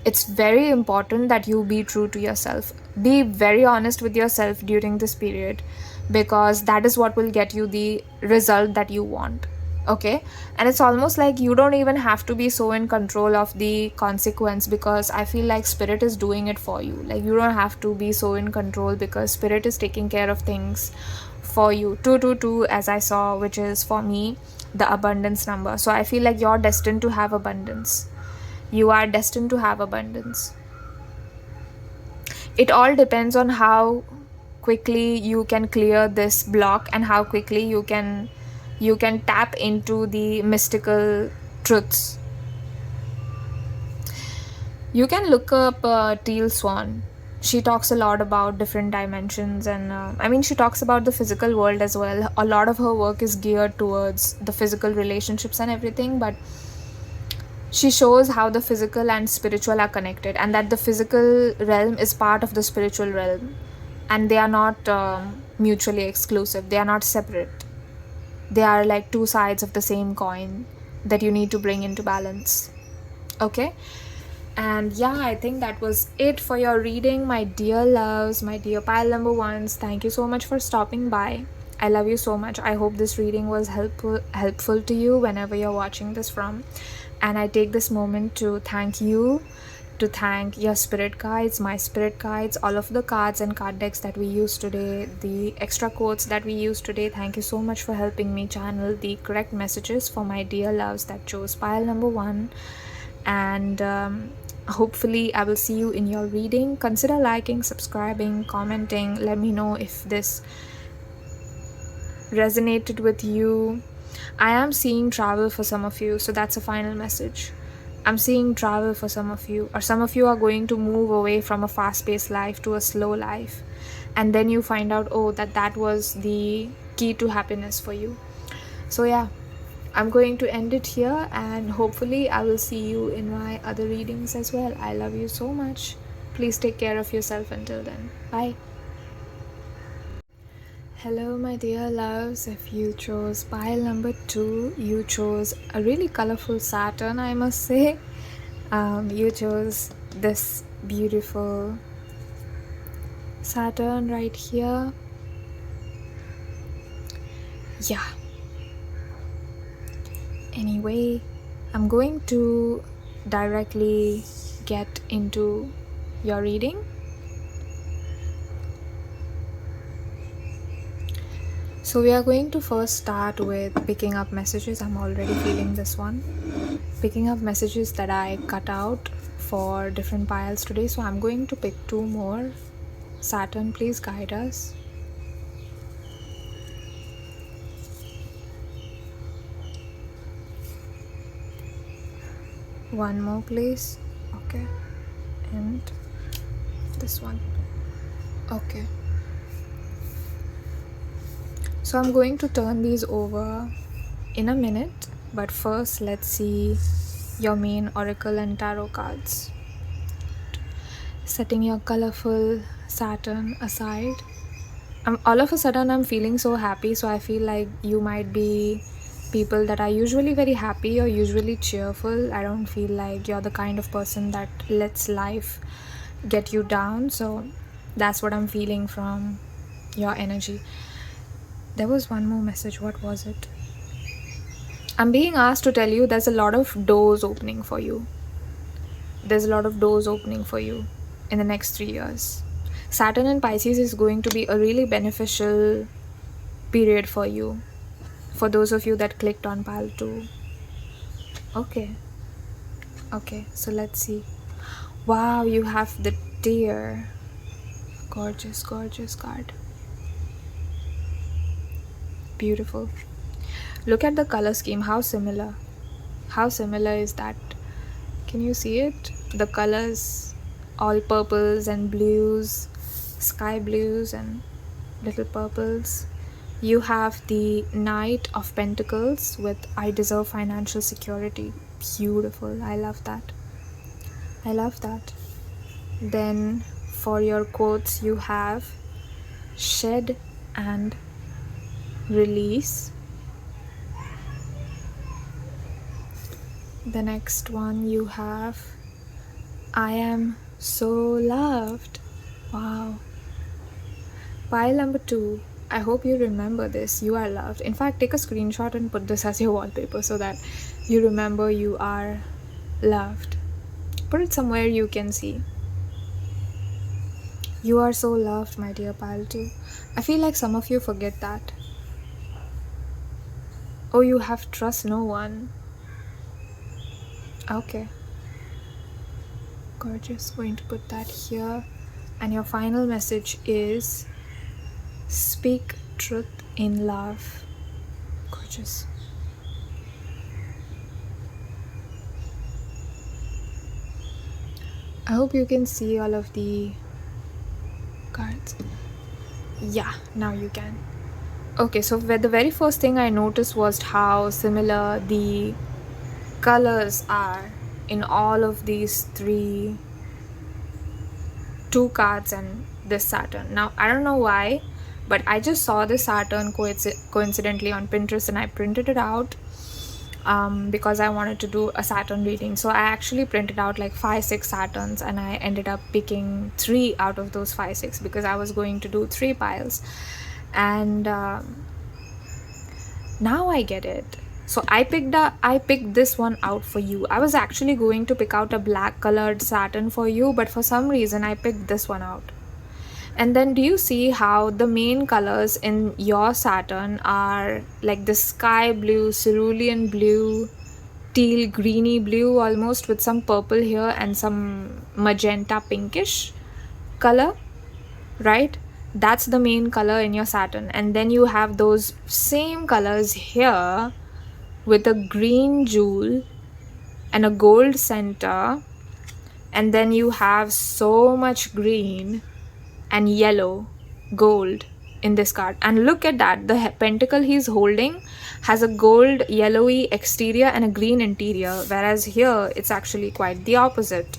Speaker 1: It's very important that you be true to yourself. Be very honest with yourself during this period, because that is what will get you the result that you want. Okay, and it's almost like you don't even have to be so in control of the consequence, because I feel like spirit is doing it for you. Like, you don't have to be so in control, because spirit is taking care of things for you. 222, as I saw, which is for me the abundance number. So I feel like you're destined to have abundance. You are destined to have abundance. It all depends on how quickly you can clear this block, and how quickly you can tap into the mystical truths. You can look up Teal Swan. She talks a lot about different dimensions, and she talks about the physical world as well. A lot of her work is geared towards the physical relationships and everything, but she shows how the physical and spiritual are connected, and that the physical realm is part of the spiritual realm, and they are not mutually exclusive. They are not separate. They are like two sides of the same coin that you need to bring into balance. Okay? And yeah, I think that was it for your reading, my dear loves, my dear pile number ones. Thank you so much for stopping by. I love you so much. I hope this reading was helpful to you whenever you're watching this from. And I take this moment to thank you, to thank your spirit guides, my spirit guides, all of the cards and card decks that we used today, the extra quotes that we used today. Thank you so much for helping me channel the correct messages for my dear loves that chose pile number one. And hopefully I will see you in your reading. Consider liking, subscribing, commenting. Let me know if this resonated with you. I am seeing travel for some of you, so that's a final message. I'm seeing travel for some of you, or some of you are going to move away from a fast-paced life to a slow life, and then you find out, oh, that was the key to happiness for you. So yeah, I'm going to end it here, and hopefully I will see you in my other readings as well. I love you so much. Please take care of yourself until then. Bye. Hello my dear loves. If you chose pile number 2, you chose a really colorful Saturn, I must say. You chose this beautiful Saturn right here. Yeah. Anyway, I'm going to directly get into your reading. So we are going to first start with picking up messages. I'm already feeling this one. Picking up messages that I cut out for different piles today. So I'm going to pick 2 more. Saturn, please guide us. One more, please. Okay. And this one. Okay. So I'm going to turn these over in a minute, but first let's see your main oracle and tarot cards. Setting your colorful Saturn aside. All of a sudden I'm feeling so happy, so I feel like you might be people that are usually very happy or usually cheerful. I don't feel like you're the kind of person that lets life get you down, so that's what I'm feeling from your energy. There was one more message. What was it? I'm being asked to tell you there's a lot of doors opening for you. There's a lot of doors opening for you in the next 3 years. Saturn in Pisces is going to be a really beneficial period for you. For those of you that clicked on pile 2. Okay, so let's see. Wow, you have the deer. Gorgeous card. Beautiful. Look at the color scheme. How similar is that? Can you see it? The colors, all purples and blues, sky blues and little purples. You have the Knight of Pentacles with I deserve financial security. Beautiful. I love that. Then for your quotes, you have shed and release. The next one you have I am so loved. Wow. Pile number 2. I hope you remember this. You are loved. In fact, take a screenshot and put this as your wallpaper so that you remember you are loved. Put it somewhere you can see. You are so loved, my dear pile 2. I feel like some of you forget that. Oh, you have trust no one. Okay. Gorgeous. Going to put that here. And your final message is speak truth in love. Gorgeous. I hope you can see all of the cards. Yeah, now you can. Okay, so the very first thing I noticed was how similar the colors are in all of these 2 cards and this Saturn. Now, I don't know why, but I just saw this Saturn coincidentally on Pinterest and I printed it out because I wanted to do a Saturn reading. So I actually printed out like 5-6 Saturns and I ended up picking 3 out of those 5-6 because I was going to do 3 piles. And now I get it. So I picked this one out for you. I was actually going to pick out a black colored Saturn for you, but for some reason I picked this one out. And then do you see how the main colors in your Saturn are like the sky blue, cerulean blue, teal greeny blue almost, with some purple here and some magenta pinkish color, right? That's the main color in your Saturn. And then you have those same colors here with a green jewel and a gold center, and then you have so much green and yellow gold in this card. And look at that, the pentacle he's holding has a gold yellowy exterior and a green interior, whereas here it's actually quite the opposite.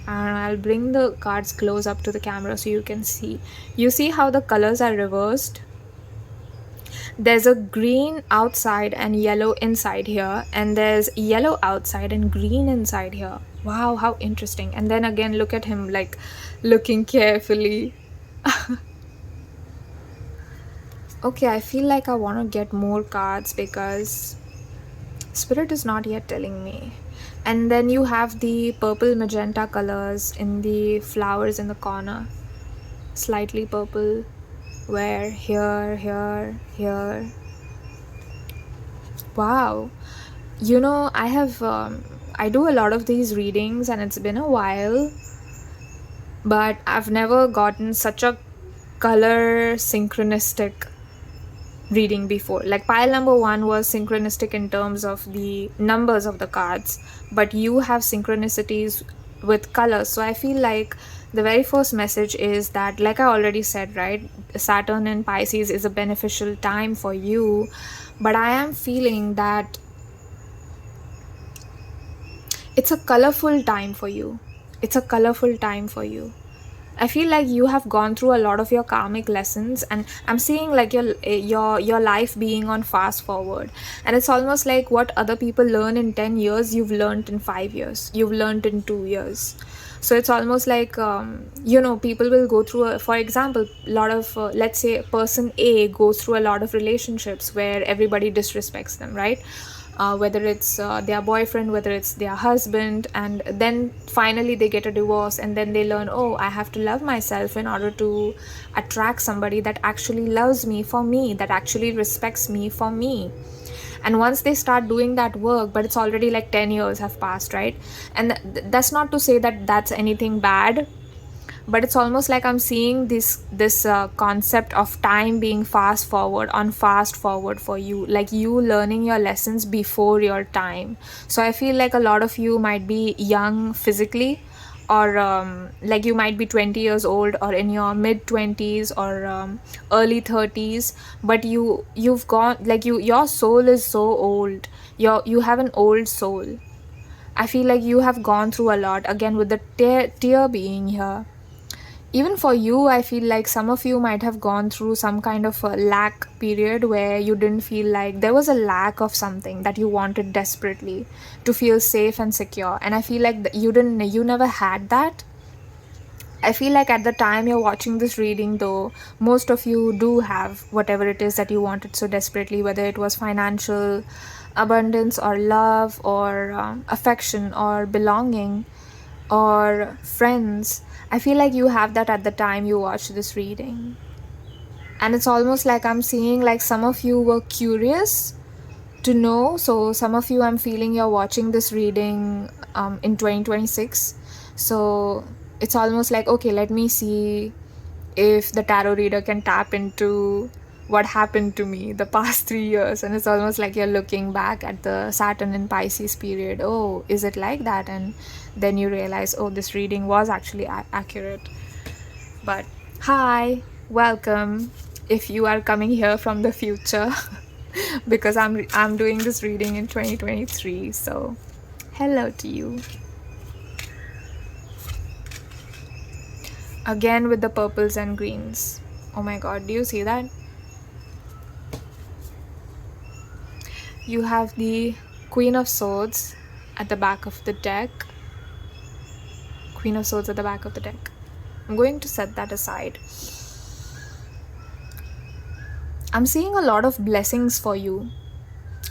Speaker 1: And I'll bring the cards close up to the camera so you can see. You see how the colors are reversed? There's a green outside and yellow inside here, and there's yellow outside and green inside here. Wow, how interesting. And then again, look at him like looking carefully. Okay, I feel like I want to get more cards because Spirit is not yet telling me. And then you have the purple magenta colors in the flowers in the corner, slightly purple, where here. Wow, you know, I do a lot of these readings and it's been a while, but I've never gotten such a color synchronistic reading before. Like pile number 1 was synchronistic in terms of the numbers of the cards, but you have synchronicities with colors. So I feel like the very first message is that, like I already said, right, Saturn in Pisces is a beneficial time for you, but I am feeling that it's a colorful time for you. It's a colorful time for you. I feel like you have gone through a lot of your karmic lessons, and I'm seeing like your life being on fast forward, and it's almost like what other people learn in 10 years, you've learned in 5 years, you've learned in 2 years. So it's almost like you know, people will go through for example, a lot of let's say person A goes through a lot of relationships where everybody disrespects them, right? Whether it's their boyfriend, whether it's their husband, and then finally they get a divorce, and then they learn, oh, I have to love myself in order to attract somebody that actually loves me for me, that actually respects me for me. And once they start doing that work, but it's already like 10 years have passed, right? And that's not to say that that's anything bad, but it's almost like I'm seeing this concept of time being fast forward for you, like you learning your lessons before your time. So I feel like a lot of you might be young physically, or like you might be 20 years old or in your mid 20s or early 30s, but you've gone like your soul is so old. You have an old soul. I feel like you have gone through a lot, again with the tear being here. Even for you, I feel like some of you might have gone through some kind of a lack period where you didn't feel like there was a lack of something that you wanted desperately to feel safe and secure. And I feel like you never had that. I feel like at the time you're watching this reading, though, most of you do have whatever it is that you wanted so desperately, whether it was financial abundance or love or affection or belonging or friends. I feel like you have that at the time you watched this reading. And it's almost like I'm seeing like some of you were curious to know. So some of you, I'm feeling you're watching this reading in 2026. So it's almost like, okay, let me see if the tarot reader can tap into what happened to me the past 3 years. And it's almost like you're looking back at the Saturn in Pisces period. Oh, is it like that? And then you realize, oh, this reading was actually accurate. But hi, welcome if you are coming here from the future because I'm doing this reading in 2023. So hello to you. Again with the purples and greens. Oh my god, do you see that? You have the Queen of Swords at the back of the deck. Queen of Swords at the back of the deck. I'm going to set that aside. I'm seeing a lot of blessings for you,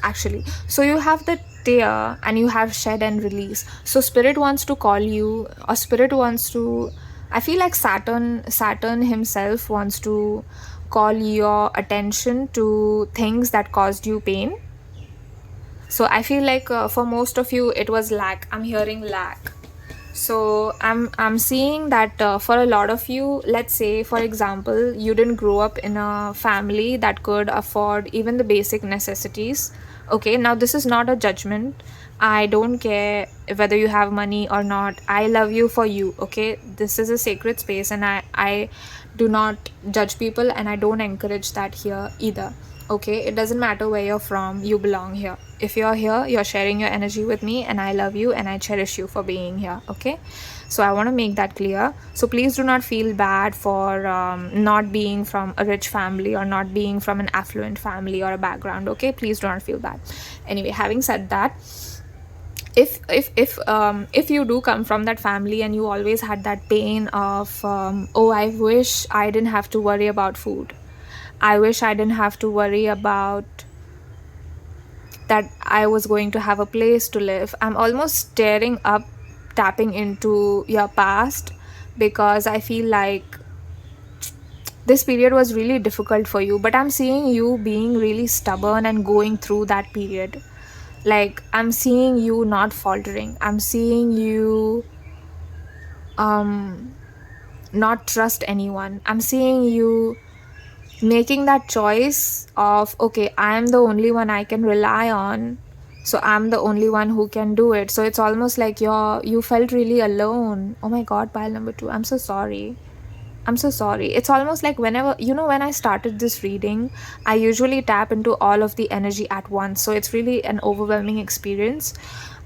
Speaker 1: actually. So you have the tear and you have shed and release. So Spirit wants to call you, or Spirit wants to, I feel like Saturn himself wants to call your attention to things that caused you pain. So I feel like for most of you it was lack. I'm hearing lack. So I'm seeing that for a lot of you, let's say for example, you didn't grow up in a family that could afford even the basic necessities. Okay, now this is not a judgment. I don't care whether you have money or not. I love you for you. Okay, this is a sacred space, and I do not judge people, and I don't encourage that here either. Okay, it doesn't matter where you're from, you belong here. If you're here, you're sharing your energy with me, and I love you and I cherish you for being here. Okay, so I want to make that clear. So please do not feel bad for not being from a rich family or not being from an affluent family or a background. Okay, please do not feel bad. Anyway, having said that, if you do come from that family and you always had that pain of oh, I wish I didn't have to worry about food, I wish I didn't have to worry about that I was going to have a place to live. I'm almost staring up, tapping into your past, because I feel like this period was really difficult for you, but I'm seeing you being really stubborn and going through that period. Like, I'm seeing you not faltering. I'm seeing you not trust anyone. I'm seeing you making that choice of, okay, I am the only one I can rely on, so I'm the only one who can do it. So it's almost like you felt really alone. Oh my god, pile number 2, I'm so sorry. I'm so sorry. It's almost like whenever, when I started this reading, I usually tap into all of the energy at once. So it's really an overwhelming experience.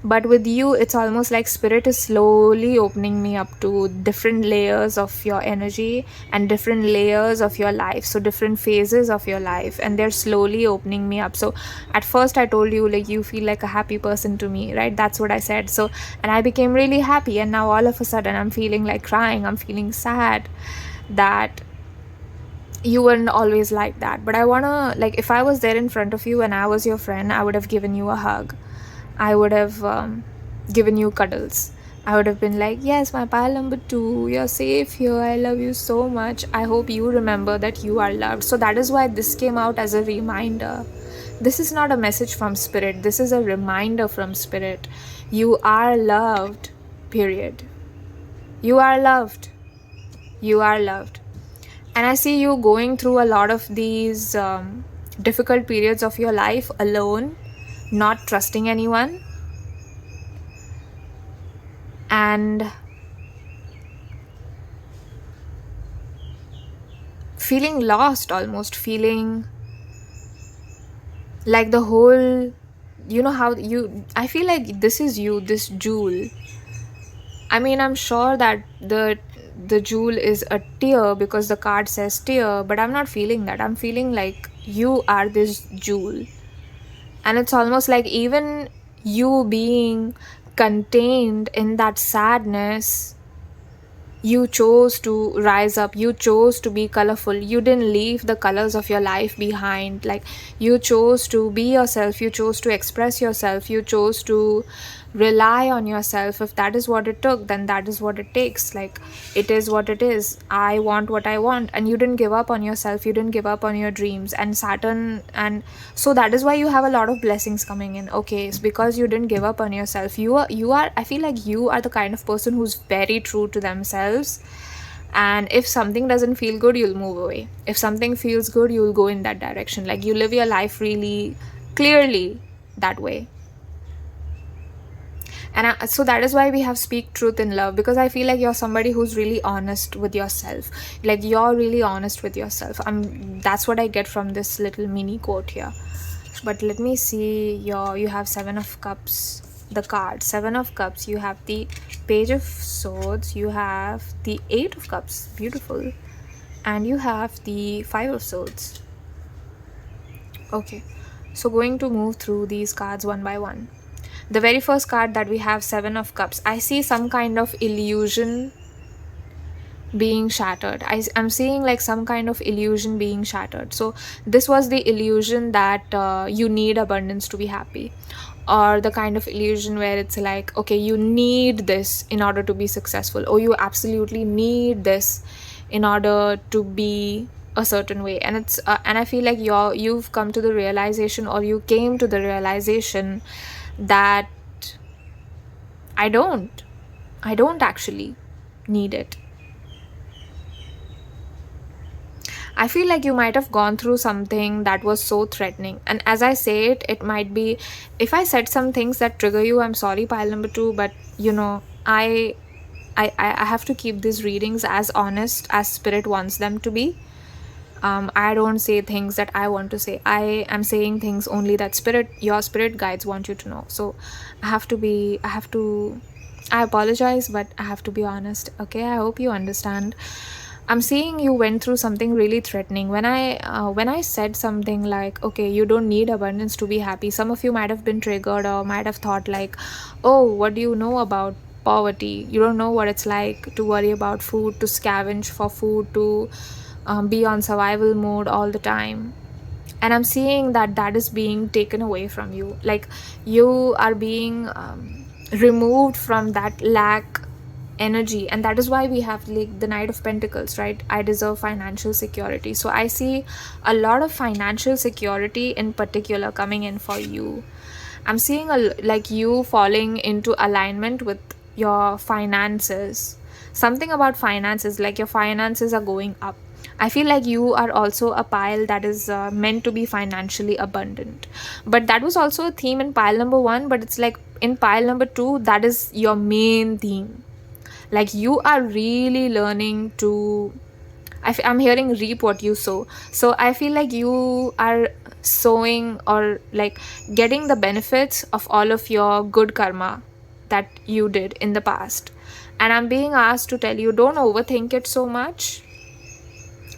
Speaker 1: But with you, it's almost like spirit is slowly opening me up to different layers of your energy and different layers of your life. So different phases of your life, and they're slowly opening me up. So at first I told you, like, you feel like a happy person to me, right? That's what I said. So, and I became really happy, and now all of a sudden I'm feeling like crying. I'm feeling sad that you weren't always like that. But I wanna, like, if I was there in front of you and I was your friend, I would have given you a hug. I would have given you cuddles. I would have been like, yes, my pile number 2, you're safe here, I love you so much. I hope you remember that you are loved. So that is why this came out as a reminder. This is not a message from spirit. This is a reminder from spirit. You are loved, period. You are loved. You are loved. And I see you going through a lot of these difficult periods of your life alone, not trusting anyone, and feeling lost, almost feeling like the whole, I feel like this is you, this jewel. I mean, I'm sure that the jewel is a tear because the card says tear, but I'm not feeling that. I'm feeling like you are this jewel. And it's almost like even you being contained in that sadness, you chose to rise up. You chose to be colorful. You didn't leave the colors of your life behind. Like, you chose to be yourself. You chose to express yourself. You chose to rely on yourself. If that is what it took, then that is what it takes. Like, it is what it is. I want what I want. And you didn't give up on yourself. You didn't give up on your dreams. And Saturn, and so that is why you have a lot of blessings coming in. Okay, it's because you didn't give up on yourself. You are I feel like you are the kind of person who's very true to themselves. And if something doesn't feel good, you'll move away. If something feels good, you'll go in that direction. Like, you live your life really clearly that way. And so that is why we have speak truth in love, because I feel like you're somebody who's really honest with yourself. Like, you're really honest with yourself. That's what I get from this little mini quote here. But let me see. You have 7 of Cups, the card 7 of Cups. You have the Page of Swords. You have the 8 of Cups, beautiful, and you have the 5 of Swords. Okay, so going to move through these cards one by one. The very first card that we have, 7 of Cups. I see some kind of illusion being shattered. I'm seeing like some kind of illusion being shattered. So this was the illusion that you need abundance to be happy, or the kind of illusion where it's like, okay, you need this in order to be successful, or you absolutely need this in order to be a certain way, and it's and I feel like you've come to the realization, or you came to the realization that I don't actually need it. I feel like you might have gone through something that was so threatening. And as I say it, it might be, if I said some things that trigger you, I'm sorry, pile number 2, but I have to keep these readings as honest as spirit wants them to be. I don't say things that I want to say. I am saying things only that your spirit guides want you to know. So I apologize, but I have to be honest. Okay, I hope you understand. I'm seeing you went through something really threatening. When I said something like, okay, you don't need abundance to be happy, some of you might have been triggered or might have thought like, oh, what do you know about poverty? You don't know what it's like to worry about food, to scavenge for food, to be on survival mode all the time. And I'm seeing that is being taken away from you. Like, you are being removed from that lack energy, and that is why we have like the Knight of Pentacles, right? I deserve financial security. So I see a lot of financial security in particular coming in for you. I'm seeing like you falling into alignment with your finances. Something about finances, like your finances are going up. I feel like you are also a pile that is meant to be financially abundant. But that was also a theme in pile number 1, but it's like in pile number 2, that is your main theme. Like, you are really learning to, I'm hearing reap what you sow. So I feel like you are sowing, or like getting the benefits of all of your good karma that you did in the past. And I'm being asked to tell you, don't overthink it so much.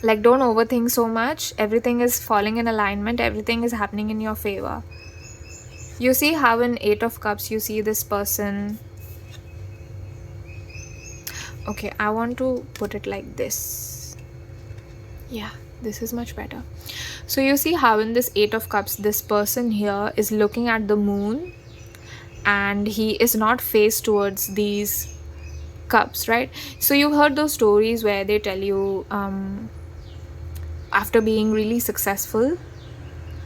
Speaker 1: Like, don't overthink so much. Everything is falling in alignment. Everything is happening in your favor. You see how in 8 of Cups, you see this person. Okay, I want to put it like this. Yeah, this is much better. So you see how in this 8 of Cups, this person here is looking at the moon, and he is not faced towards these cups, right? So you've heard those stories where they tell you after being really successful,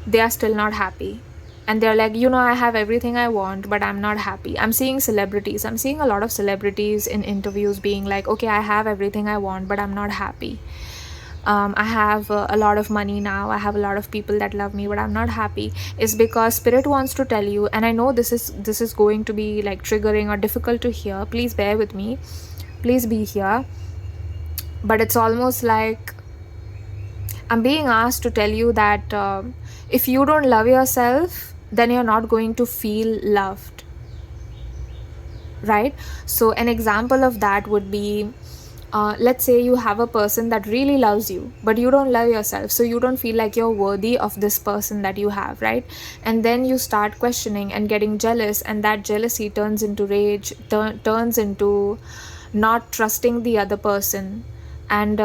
Speaker 1: they are still not happy. And they're like, I have everything I want, but I'm not happy. I'm seeing celebrities. I'm seeing a lot of celebrities in interviews being like, okay, I have everything I want, but I'm not happy. I have a lot of money now. I have a lot of people that love me, but I'm not happy. It's because Spirit wants to tell you, and I know this is going to be like triggering or difficult to hear. Please bear with me. Please be here. But it's almost like I'm being asked to tell you that if you don't love yourself, then you're not going to feel loved, right? So an example of that would be, let's say you have a person that really loves you, but you don't love yourself, so you don't feel like you're worthy of this person that you have, right? And then you start questioning and getting jealous, and that jealousy turns into rage, turns into not trusting the other person, and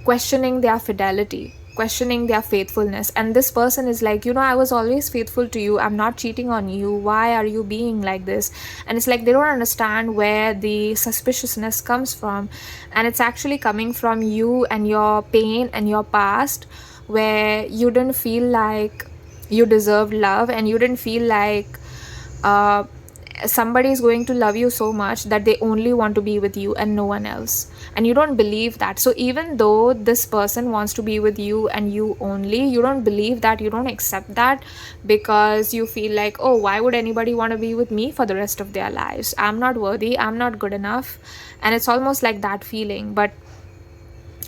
Speaker 1: questioning their fidelity, questioning their faithfulness. And this person is like, I was always faithful to you, I'm not cheating on you, why are you being like this? And it's like they don't understand where the suspiciousness comes from, and it's actually coming from you and your pain and your past, where you didn't feel like you deserved love, and you didn't feel like somebody is going to love you so much that they only want to be with you and no one else, and you don't believe that. So even though this person wants to be with you and you only, you don't believe that, you don't accept that, because you feel like, oh, why would anybody want to be with me for the rest of their lives? I'm not worthy, I'm not good enough. And it's almost like that feeling. But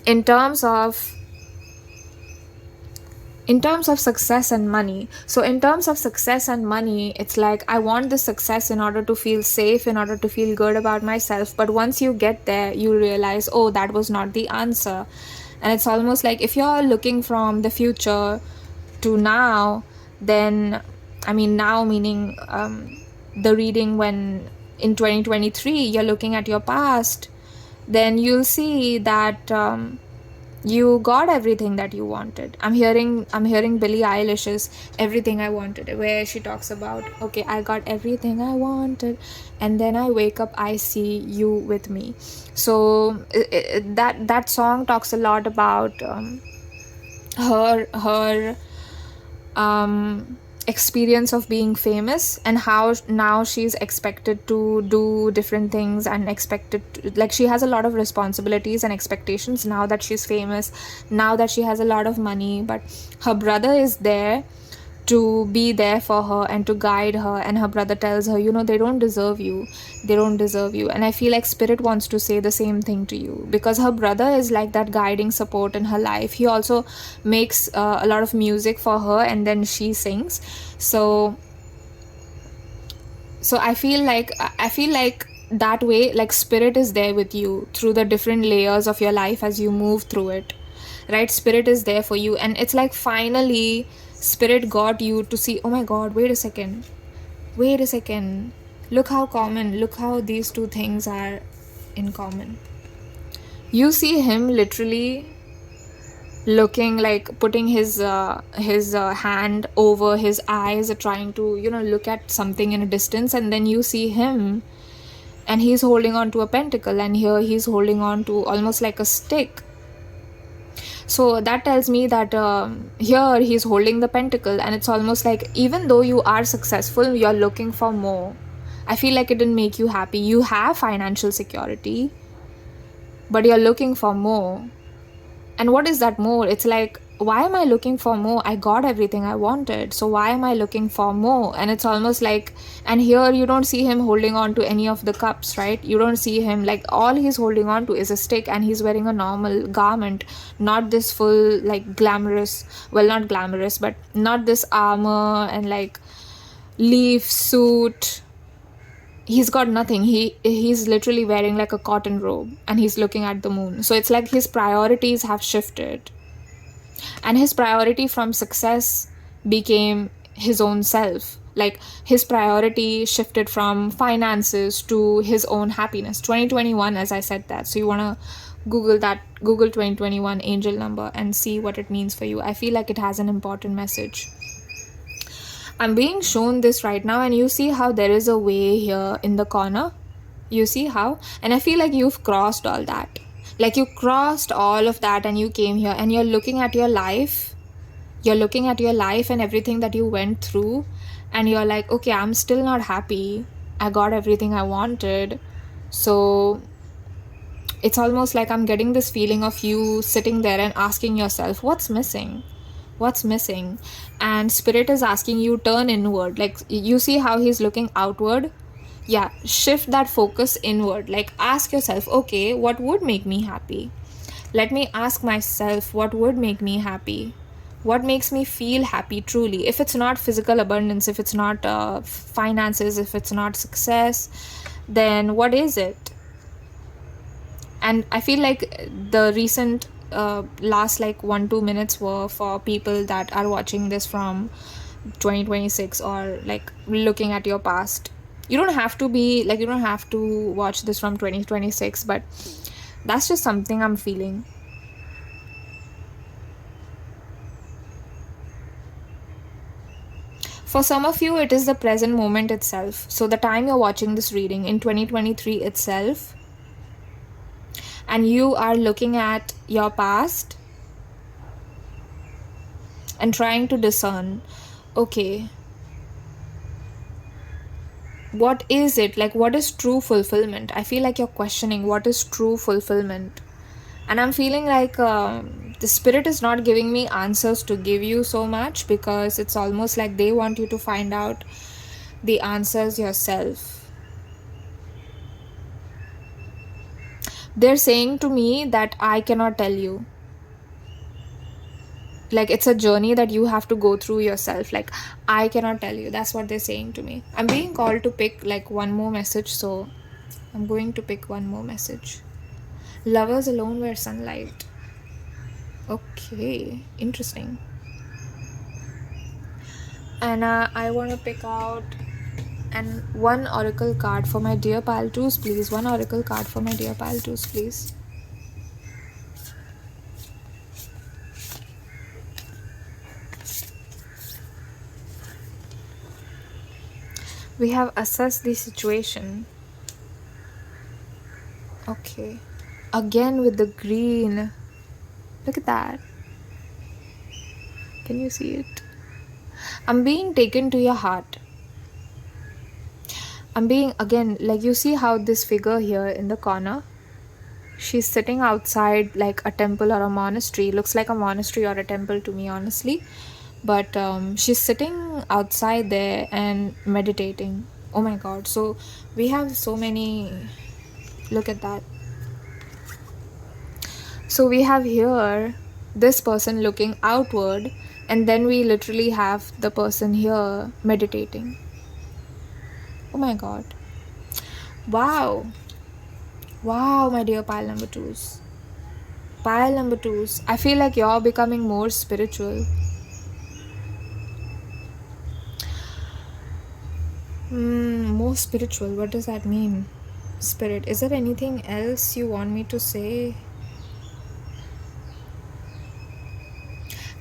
Speaker 1: in terms of success and money, so in terms of success and money, it's like, I want the success in order to feel safe, in order to feel good about myself. But once you get there, you realize, oh, that was not the answer. And it's almost like, if you're looking from the future to now, then, I mean, now meaning the reading when in 2023 you're looking at your past, then you'll see that you got everything that you wanted. I'm hearing Billie Eilish's Everything I Wanted, where she talks about, okay, I got everything I wanted, and then I wake up, I see you with me. So that song talks a lot about her experience of being famous, and how now she's expected to do different things, and expected to, like, she has a lot of responsibilities and expectations now that she's famous, now that she has a lot of money. But her brother is there to be there for her and to guide her, and her brother tells her, they don't deserve you, they don't deserve you. And I feel like spirit wants to say the same thing to you, because her brother is like that guiding support in her life. He also makes a lot of music for her, and then she sings. So I feel like that way, like, spirit is there with you through the different layers of your life as you move through it, right? Spirit is there for you, and it's like finally spirit got you to see, oh my god, wait a second, look how these two things are in common. You see him literally looking, like putting his hand over his eyes, trying to look at something in a distance, and then you see him and he's holding on to a pentacle, and here he's holding on to almost like a stick. So that tells me that here he's holding the pentacle, and it's almost like, even though you are successful, you're looking for more. I feel like it didn't make you happy. You have financial security, but you're looking for more. And what is that more? It's like, why am I looking for more? I got everything I wanted, so why am I looking for more? And it's almost like, and here you don't see him holding on to any of the cups, right? You don't see him, like, all he's holding on to is a stick, and he's wearing a normal garment, not this full, like, glamorous, well, not glamorous, but not this armor and like leaf suit. He's got nothing. He's literally wearing like a cotton robe, and he's looking at the moon. So it's like his priorities have shifted, and his priority from success became his own self. Like, his priority shifted from finances to his own happiness. 2021, as I said that, so you want to Google 2021 angel number and see what it means for you. I feel like it has an important message. I'm being shown this right now, and you see how there is a way here in the corner? You see how? And I feel like you've crossed all that. Like, you crossed all of that and you came here, and you're looking at your life. You're looking at your life and everything that you went through, and you're like, okay, I'm still not happy. I got everything I wanted. So it's almost like I'm getting this feeling of you sitting there and asking yourself, what's missing? What's missing? And spirit is asking you, turn inward. Like, you see how he's looking outward? Yeah, shift that focus inward. Like, ask yourself, okay, what would make me happy? Let me ask myself, what would make me happy? What makes me feel happy truly? If it's not physical abundance, if it's not finances, if it's not success, then what is it? And I feel like the recent last like 1-2 minutes were for people that are watching this from 2026, or like looking at your past. You don't have to watch this from 2026, but that's just something I'm feeling. For some of you, it is the present moment itself. So the time you're watching this reading in 2023 itself, and you are looking at your past and trying to discern, okay, what is it? Like, what is true fulfillment? I feel like you're questioning what is true fulfillment. And I'm feeling like the spirit is not giving me answers to give you so much, because it's almost like they want you to find out the answers yourself. They're saying to me that I cannot tell you. Like, it's a journey that you have to go through yourself. Like, I cannot tell you. That's what they're saying to me. I'm being called to pick like one more message, so I'm going to pick one more message. Lovers alone wear sunlight. Okay, interesting. And I want to pick out one oracle card for my dear Paltus, please. One oracle card for my dear Paltus, please. We have assessed the situation. Okay. Again with the green. Look at that. Can you see it? I'm being taken to your heart. I'm being, again, like, you see how this figure here in the corner, she's sitting outside like a temple or a monastery. Looks like a monastery or a temple to me, honestly. But she's sitting outside there and meditating. Oh my god. So we have so many, look at that. So we have here this person looking outward, and then we literally have the person here meditating. Oh my god. Wow. Wow, my dear pile number twos. Pile number twos. I feel like you're becoming more spiritual. More spiritual. What does that mean? Spirit. Is there anything else you want me to say?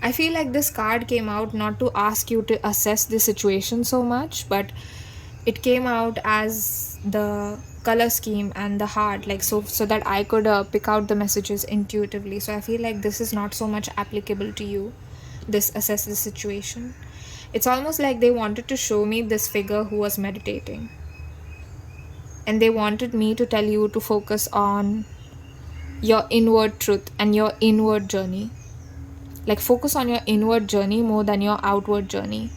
Speaker 1: I feel like this card came out not to ask you to assess the situation so much, but it came out as the color scheme and the heart, like so that I could pick out the messages intuitively. So I feel like this is not so much applicable to you, this assess the situation. It's almost like they wanted to show me this figure who was meditating, and they wanted me to tell you to focus on your inward truth and your inward journey. Like, focus on your inward journey more than your outward journey.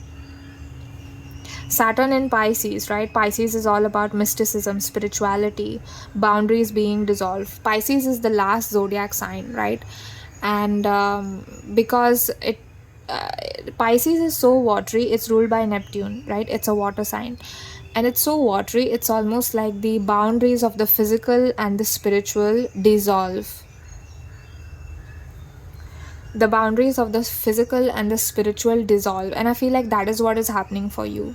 Speaker 1: Saturn in Pisces, right? Pisces is all about mysticism, spirituality, boundaries being dissolved. Pisces is the last zodiac sign, right? And because Pisces is so watery, it's ruled by Neptune, right? It's a water sign. And it's so watery, it's almost like the boundaries of the physical and the spiritual dissolve. The boundaries of the physical and the spiritual dissolve. And I feel like that is what is happening for you.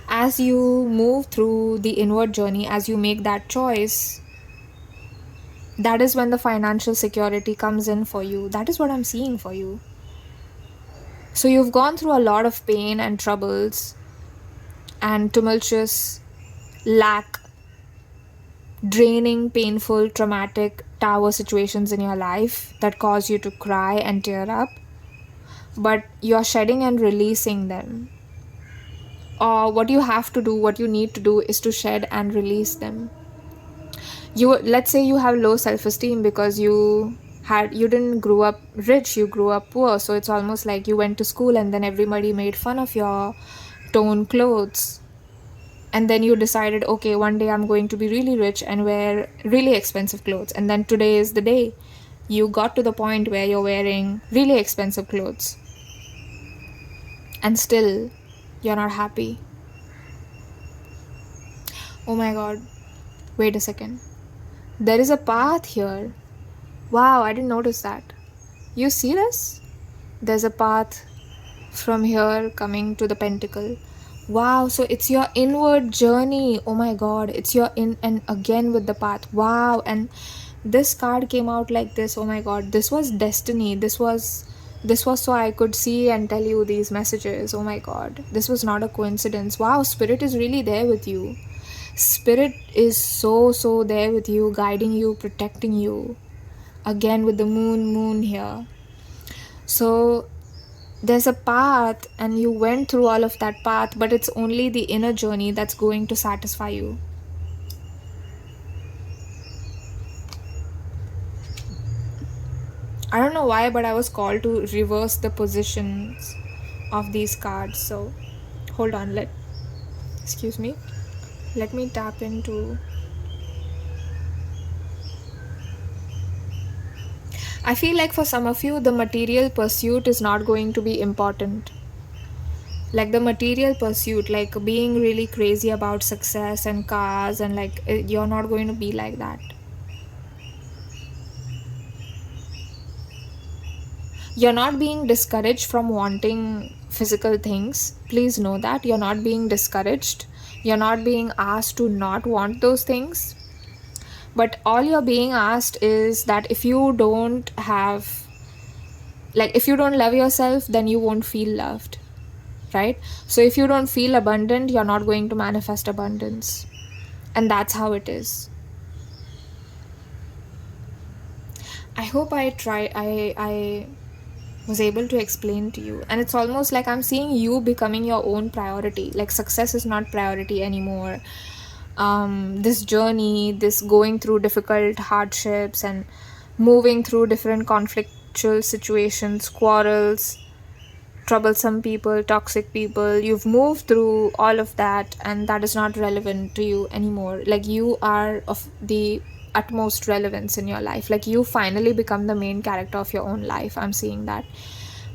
Speaker 1: As you move through the inward journey, as you make that choice, that is when the financial security comes in for you. That is what I'm seeing for you. So you've gone through a lot of pain and troubles and tumultuous, lack, draining, painful, traumatic tower situations in your life that cause you to cry and tear up. But you're shedding and releasing them. Or what you have to do, what you need to do is to shed and release them. Let's say you have low self-esteem because you didn't grow up rich, you grew up poor. So it's almost like you went to school and then everybody made fun of your torn clothes. And then you decided, okay, one day I'm going to be really rich and wear really expensive clothes. And then today is the day you got to the point where you're wearing really expensive clothes. And still, you're not happy. Oh my god. Wait a second. There is a path here. Wow, I didn't notice that. You see this? There's a path from here coming to the pentacle. Wow, so it's your inward journey. Oh my god, it's your and again with the path. Wow, and this card came out like this. Oh my god, this was destiny. This was so I could see and tell you these messages. Oh my god, this was not a coincidence. Wow, spirit is really there with you. Spirit is so there with you, guiding you, protecting you. Again with the moon here. So there's a path and you went through all of that path, but it's only the inner journey that's going to satisfy you. I don't know why, but I was called to reverse the positions of these cards. So hold on, excuse me. Let me tap into... I feel like for some of you, the material pursuit is not going to be important. Like the material pursuit, like being really crazy about success and cars, and like you're not going to be like that. You're not being discouraged from wanting physical things. Please know that. You're not being discouraged. You're not being asked to not want those things. But all you're being asked is that if you don't have, like if you don't love yourself, then you won't feel loved, right? So if you don't feel abundant, you're not going to manifest abundance. And that's how it is. I hope I was able to explain to you. And it's almost like I'm seeing you becoming your own priority. Like success is not priority anymore. This journey, this going through difficult hardships and moving through different conflictual situations, quarrels, troublesome people, toxic people, you've moved through all of that, and that is not relevant to you anymore. Like you are of the utmost relevance in your life. Like you finally become the main character of your own life. I'm seeing that.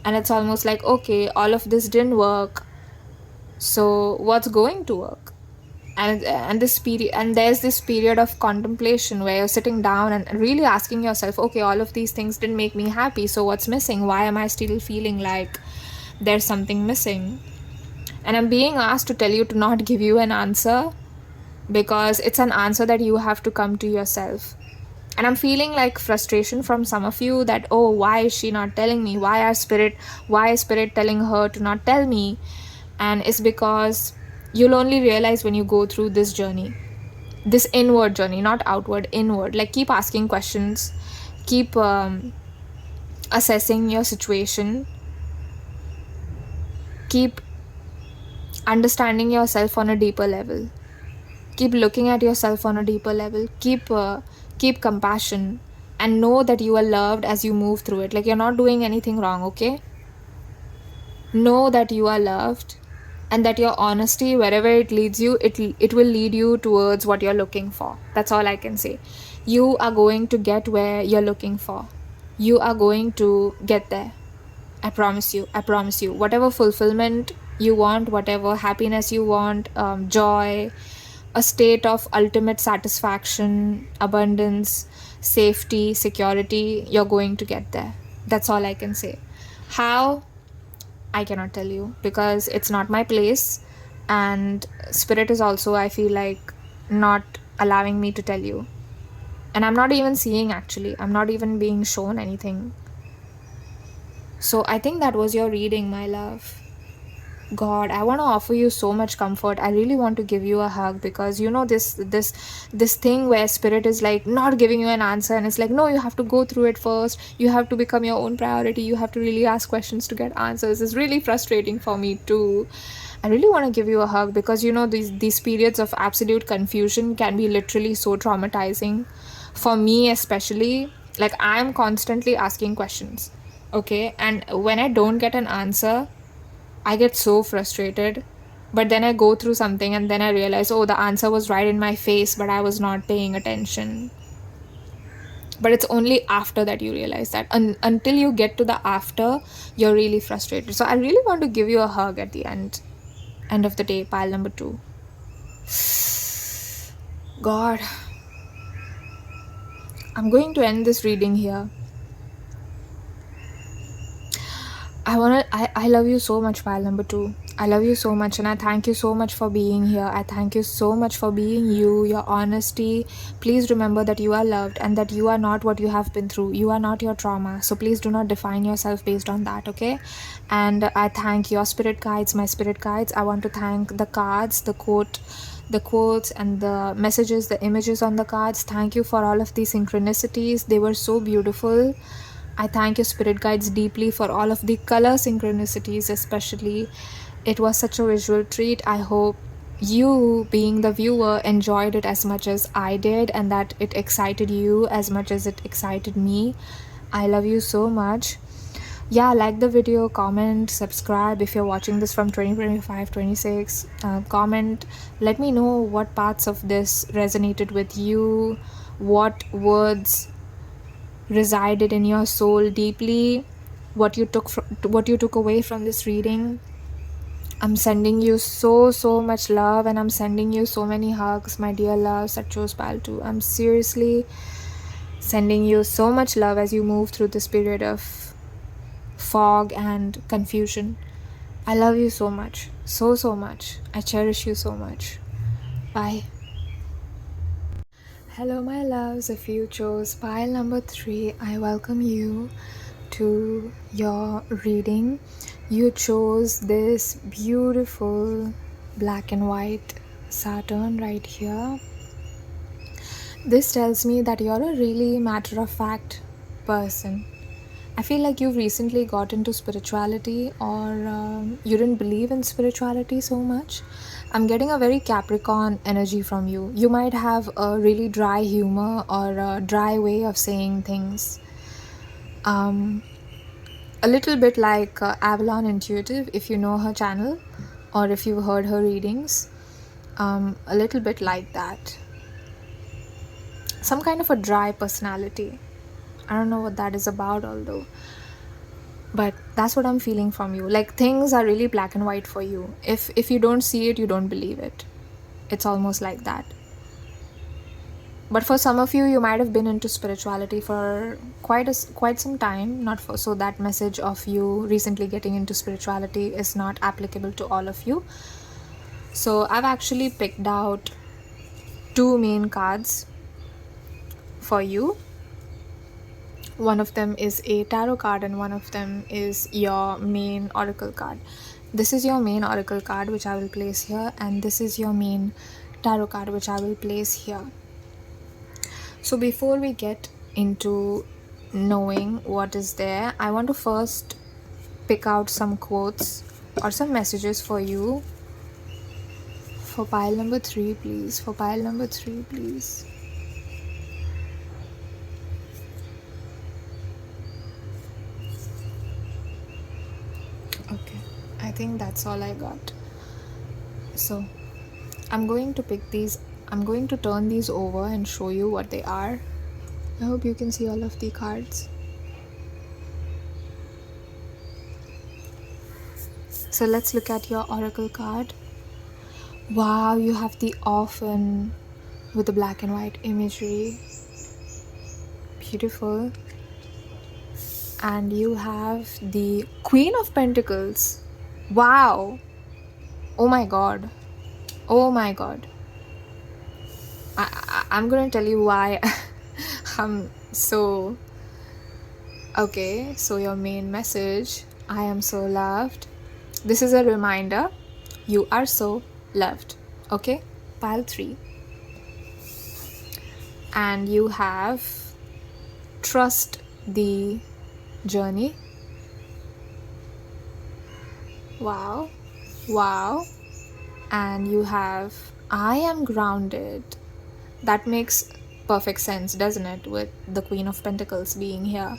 Speaker 1: And it's almost like, okay, all of this didn't work, so what's going to work? And this period, and there's this period of contemplation where you're sitting down and really asking yourself, okay, all of these things didn't make me happy, so what's missing? Why am I still feeling like there's something missing? And I'm being asked to tell you to not give you an answer, because it's an answer that you have to come to yourself. And I'm feeling like frustration from some of you that, oh, why is she not telling me? Why is spirit telling her to not tell me? And it's because you'll only realize when you go through this journey, this inward journey, not outward, inward. Like keep asking questions, keep assessing your situation, keep understanding yourself on a deeper level, keep looking at yourself on a deeper level, keep compassion, and know that you are loved as you move through it. Like you're not doing anything wrong, okay? Know that you are loved, and that your honesty, wherever it leads you, it will lead you towards what you're looking for. That's all I can say. You are going to get where you're looking for. You are going to get there. I promise you. I promise you. Whatever fulfillment you want, whatever happiness you want, joy, a state of ultimate satisfaction, abundance, safety, security, you're going to get there. That's all I can say. How? I cannot tell you, because it's not my place, and spirit is also, I feel like, not allowing me to tell you. And I'm not even seeing, actually. I'm not even being shown anything. So I think that was your reading, my love. God, I want to offer you so much comfort. I really want to give you a hug, because you know this thing where spirit is like not giving you an answer, and it's like, no, you have to go through it first. You have to become your own priority. You have to really ask questions to get answers. It's really frustrating for me too. I really want to give you a hug, because you know these periods of absolute confusion can be literally so traumatizing. For me especially, like I'm constantly asking questions, okay? And when I don't get an answer, I get so frustrated. But then I go through something and then I realize, oh, the answer was right in my face, but I was not paying attention. But it's only after that you realize that. Until you get to the after, you're really frustrated. So I really want to give you a hug at the end of the day, pile number 2. God, I'm going to end this reading here. I love you so much, pile number 2. I love you so much, and I thank you so much for being here. I thank you so much for being you, your honesty. Please remember that you are loved, and that you are not what you have been through. You are not your trauma. So please do not define yourself based on that, okay? And I thank your spirit guides, my spirit guides. I want to thank the cards, the quotes and the messages, the images on the cards. Thank you for all of these synchronicities. They were so beautiful. I thank your spirit guides deeply for all of the color synchronicities, especially. It was such a visual treat. I hope you, being the viewer, enjoyed it as much as I did, and that it excited you as much as it excited me. I love you so much. Yeah, like the video, comment, subscribe if you're watching this from 2025, 26. Comment, let me know what parts of this resonated with you, what words resided in your soul deeply, what you took away from this reading. I'm sending you so much love, and I'm sending you so many hugs, my dear love, 𝒫𝒾𝓁𝑒. I'm seriously sending you so much love as you move through this period of fog and confusion. I love you so much, so much. I cherish you so much. Bye. Hello, my loves. If you chose pile number 3, I welcome you to your reading. You chose this beautiful black and white Saturn right here. This tells me that you're a really matter-of-fact person. I feel like you've recently got into spirituality, or you didn't believe in spirituality so much. I'm getting a very Capricorn energy from you. You might have a really dry humor or a dry way of saying things. A little bit like Avalon Intuitive, if you know her channel or if you've heard her readings. A little bit like that. Some kind of a dry personality. I don't know what that is about, although. But that's what I'm feeling from you. Like, things are really black and white for you. If you don't see it, you don't believe it. It's almost like that. But for some of you, you might have been into spirituality for quite some time. Not for, so that message of you recently getting into spirituality is not applicable to all of you. So I've actually picked out 2 main cards for you. One of them is a tarot card and one of them is your main oracle card. This is your main oracle card, which I will place here, and this is your main tarot card, which I will place here. So before we get into knowing what is there, I want to first pick out some quotes or some messages for you. For pile number 3, please. For pile number 3, please. Okay, I think that's all I got. So I'm going to pick these. I'm going to turn these over and show you what they are. I hope you can see all of the cards. So let's look at your oracle card. Wow, you have the orphan with the black and white imagery. Beautiful. And you have the Queen of Pentacles. Wow. Oh my god. Oh my god. I'm gonna tell you why I'm so... Okay, so your main message: I am so loved. This is a reminder. You are so loved. Okay, pile 3. And you have trust the journey. Wow. Wow. And you have I am grounded. That makes perfect sense, doesn't it, with the Queen of Pentacles being here?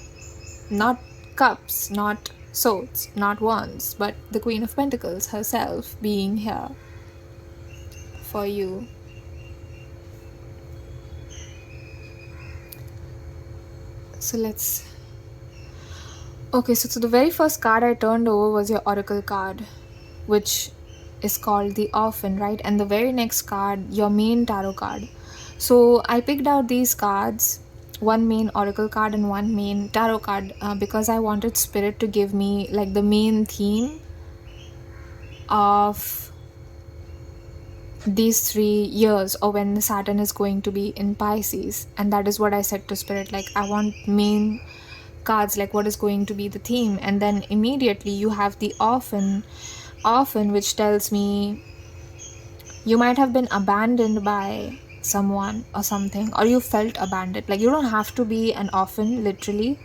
Speaker 1: Not cups, not swords, not wands, but the Queen of Pentacles herself being here for you. So let's... Okay, so the very first card I turned over was your oracle card, which is called the Orphan, right? And the very next card, your main tarot card. So I picked out these cards, one main oracle card and one main tarot card, because I wanted Spirit to give me like the main theme of these 3 years, or when the Saturn is going to be in Pisces. And that is what I said to Spirit, like, I want main cards, like what is going to be the theme. And then immediately you have the Orphan, which tells me you might have been abandoned by someone or something, or you felt abandoned. Like, you don't have to be an orphan literally.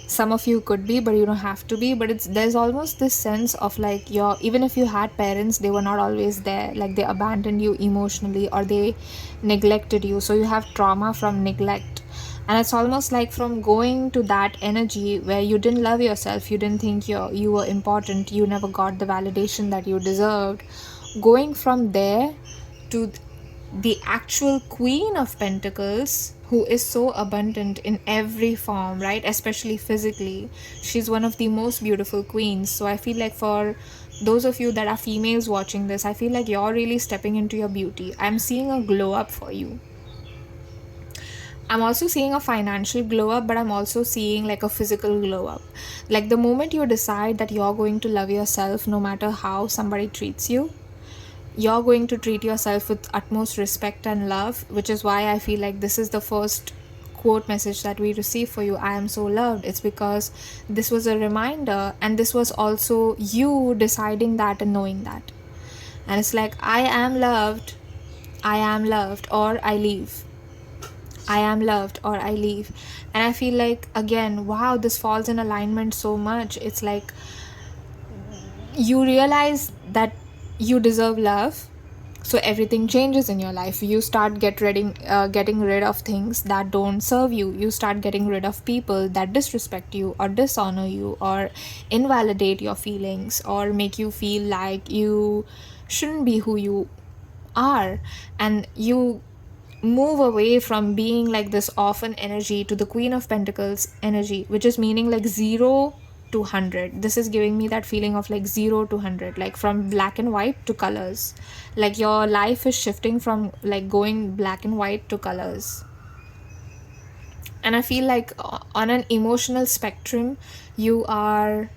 Speaker 1: Some of you could be, but you don't have to be. But there's almost this sense of like, even if you had parents, they were not always there. Like, they abandoned you emotionally or they neglected you. So you have trauma from neglect. And it's almost like from going to that energy where you didn't love yourself, you didn't think you were important, you never got the validation that you deserved. Going from there to the actual Queen of Pentacles, who is so abundant in every form, right? Especially physically. She's one of the most beautiful queens. So I feel like for those of you that are females watching this, I feel like you're really stepping into your beauty. I'm seeing a glow up for you. I'm also seeing a financial glow up, but I'm also seeing like a physical glow up. Like, the moment you decide that you're going to love yourself no matter how somebody treats you, you're going to treat yourself with utmost respect and love, which is why I feel like this is the first quote message that we receive for you. I am so loved. It's because this was a reminder, and this was also you deciding that and knowing that. And it's like, I am loved, or I leave. I am loved, or I leave. And I feel like, again, wow, this falls in alignment so much. It's like you realize that you deserve love, so everything changes in your life. You start getting rid of things that don't serve you. You start getting rid of people that disrespect you or dishonor you or invalidate your feelings or make you feel like you shouldn't be who you are. And you move away from being like this orphan energy to the Queen of Pentacles energy, which is meaning like 0 to 100. This is giving me that feeling of like 0 to 100, like from black and white to colors. Like your life is shifting from like going black and white to colors. And I feel like on an emotional spectrum, you are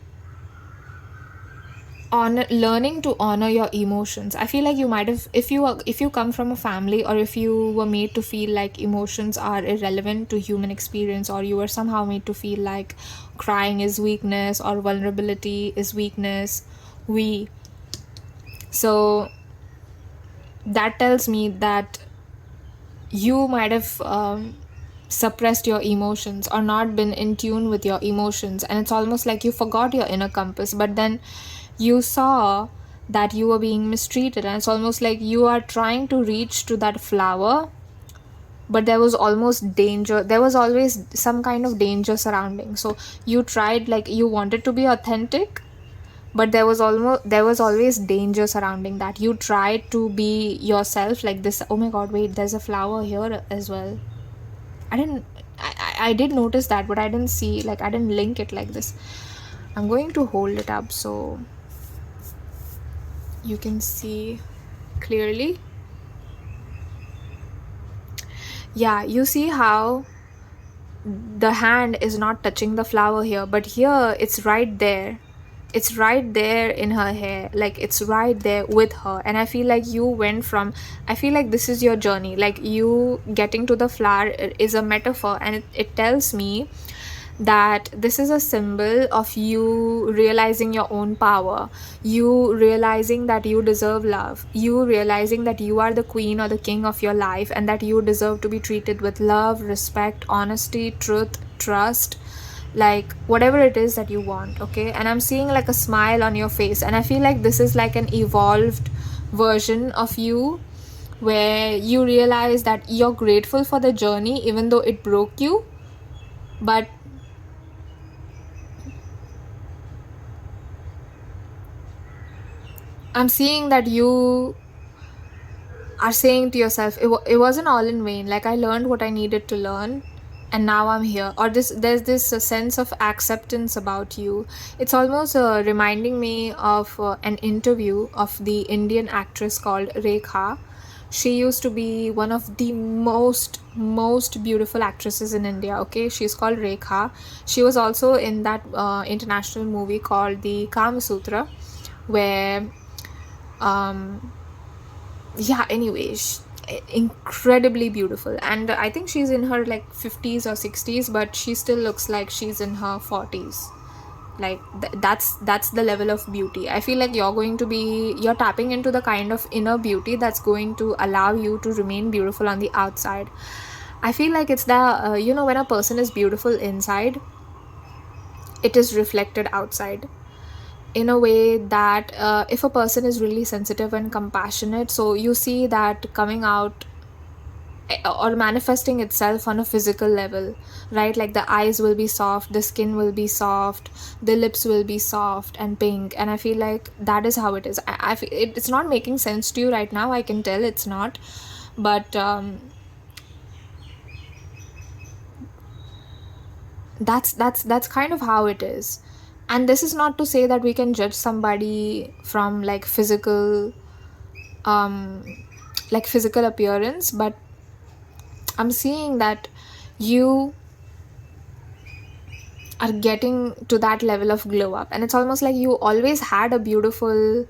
Speaker 1: on learning to honor your emotions. I feel like you might have, if you come from a family, or if you were made to feel like emotions are irrelevant to human experience, or you were somehow made to feel like crying is weakness or vulnerability is weakness, so that tells me that you might have suppressed your emotions or not been in tune with your emotions, and it's almost like you forgot your inner compass. But then you saw that you were being mistreated, and it's almost like you are trying to reach to that flower, but there was almost danger. There was always some kind of danger surrounding. So you tried, like you wanted to be authentic, but there was always danger surrounding that. You tried to be yourself like this. Oh my god, wait, there's a flower here as well. I did notice that, but I didn't see, like I didn't link it like this. I'm going to hold it up so you can see clearly. Yeah, you see how the hand is not touching the flower here, but here it's right there. It's right there in her hair, like it's right there with her. And I feel like you went from, I feel like this is your journey, like you getting to the flower is a metaphor, and it tells me that this is a symbol of you realizing your own power, you realizing that you deserve love, you realizing that you are the queen or the king of your life, and that you deserve to be treated with love, respect, honesty, truth, trust, like whatever it is that you want. Okay, and I'm seeing like a smile on your face, and I feel like this is like an evolved version of you, where you realize that you're grateful for the journey even though it broke you. But I'm seeing that you are saying to yourself, it wasn't all in vain. Like I learned what I needed to learn, and now I'm here. Or there's this sense of acceptance about you. It's almost reminding me of an interview of the Indian actress called Rekha. She used to be one of the most beautiful actresses in India. Okay, she's called Rekha. She was also in that international movie called the Kama Sutra, where yeah, anyways, incredibly beautiful. And I think she's in her like 50s or 60s, but she still looks like she's in her 40s. Like that's the level of beauty. I feel like you're tapping into the kind of inner beauty that's going to allow you to remain beautiful on the outside. I feel like it's the when a person is beautiful inside, it is reflected outside in a way that if a person is really sensitive and compassionate, so you see that coming out or manifesting itself on a physical level, right? Like the eyes will be soft, the skin will be soft, the lips will be soft and pink. And I feel like that is how it is. I feel it's not making sense to you right now, I can tell it's not, but that's kind of how it is. And this is not to say that we can judge somebody from like physical appearance, but I'm seeing that you are getting to that level of glow up, and it's almost like you always had a beautiful,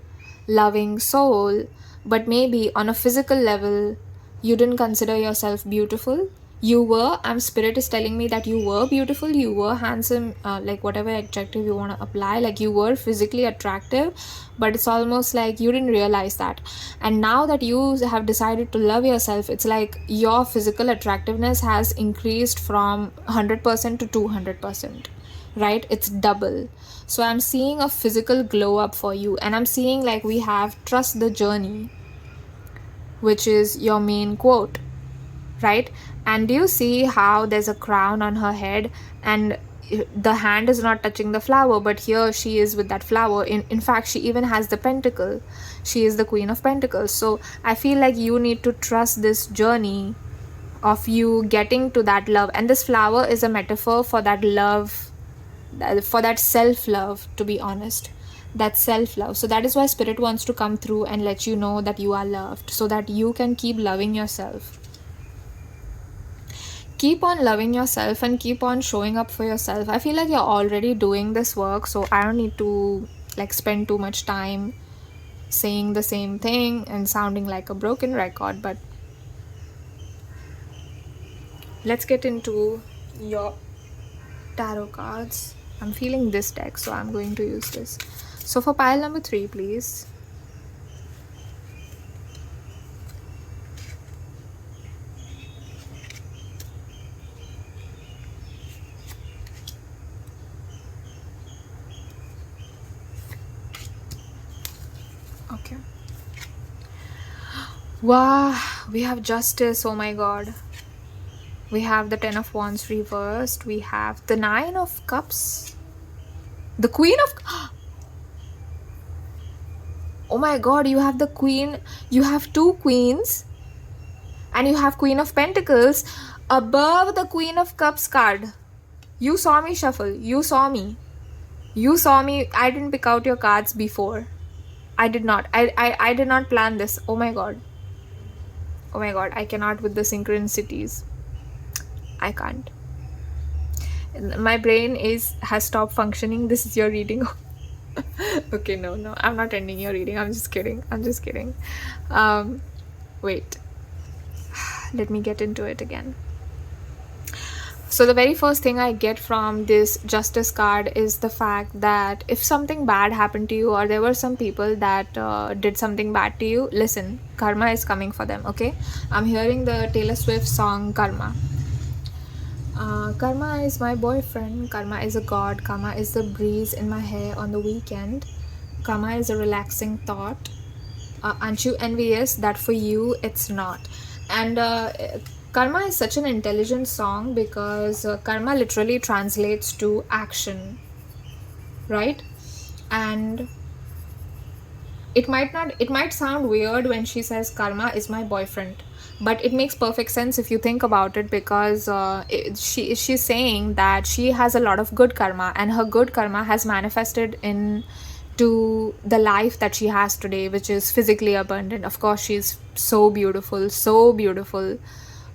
Speaker 1: loving soul, but maybe on a physical level you didn't consider yourself beautiful, Spirit is telling me that you were beautiful, you were handsome, like whatever adjective you want to apply, like you were physically attractive, but it's almost like you didn't realize that. And now that you have decided to love yourself, it's like your physical attractiveness has increased from 100% to 200%, right? It's double. So I'm seeing a physical glow up for you, and I'm seeing like we have trust the journey, which is your main quote, right? And do you see how there's a crown on her head, and the hand is not touching the flower, but here she is with that flower. In fact, she even has the pentacle. She is the Queen of Pentacles. So I feel like you need to trust this journey of you getting to that love, and this flower is a metaphor for that love, for that self-love, to be honest, that self-love. So that is why Spirit wants to come through and let you know that you are loved, so that you can keep loving yourself. Keep on loving yourself and keep on showing up for yourself. I feel like you're already doing this work, so I don't need to like spend too much time saying the same thing and sounding like a broken record. But let's get into your tarot cards. I'm feeling this deck, so I'm going to use this. So for pile number 3, please. Okay. Wow, we have Justice. Oh my god. We have the 10 of Wands reversed. We have the 9 of Cups. The Queen of... Oh my god, you have the Queen. You have 2 Queens. And you have Queen of Pentacles above the Queen of Cups card. You saw me shuffle. You saw me. You saw me. I didn't pick out your cards before. I did not. I did not plan this. Oh my god. Oh my god. I cannot with the synchronicities. I can't. My brain has stopped functioning. This is your reading. Okay, no. I'm not ending your reading. I'm just kidding. Wait. Let me get into it again. So the very first thing I get from this Justice card is the fact that if something bad happened to you, or there were some people that did something bad to you, listen, karma is coming for them, okay? I'm hearing the Taylor Swift song Karma. Karma is my boyfriend. Karma is a god. Karma is the breeze in my hair on the weekend. Karma is a relaxing thought. Aren't you envious that for you it's not? And Karma is such an intelligent song because karma literally translates to action, right? And it might sound weird when she says karma is my boyfriend, but it makes perfect sense if you think about it, because she's saying that she has a lot of good karma, and her good karma has manifested into the life that she has today, which is physically abundant. Of course, she's so beautiful, so beautiful.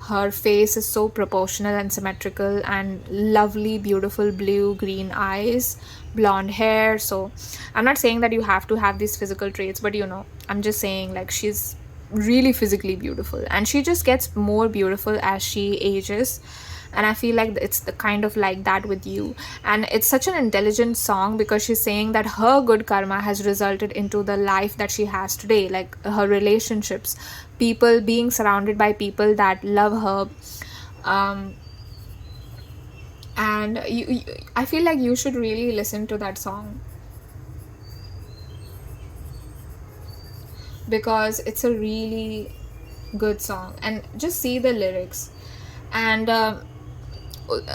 Speaker 1: Her face is so proportional and symmetrical, and lovely, beautiful blue-green eyes, blonde hair. So I'm not saying that you have to have these physical traits, but you know, I'm just saying like she's really physically beautiful, and she just gets more beautiful as she ages. And I feel like it's the kind of like that with you. And it's such an intelligent song because she's saying that her good karma has resulted into the life that she has today, like her relationships, people, being surrounded by people that love her. And I feel like you should really listen to that song, because it's a really good song. And just see the lyrics. And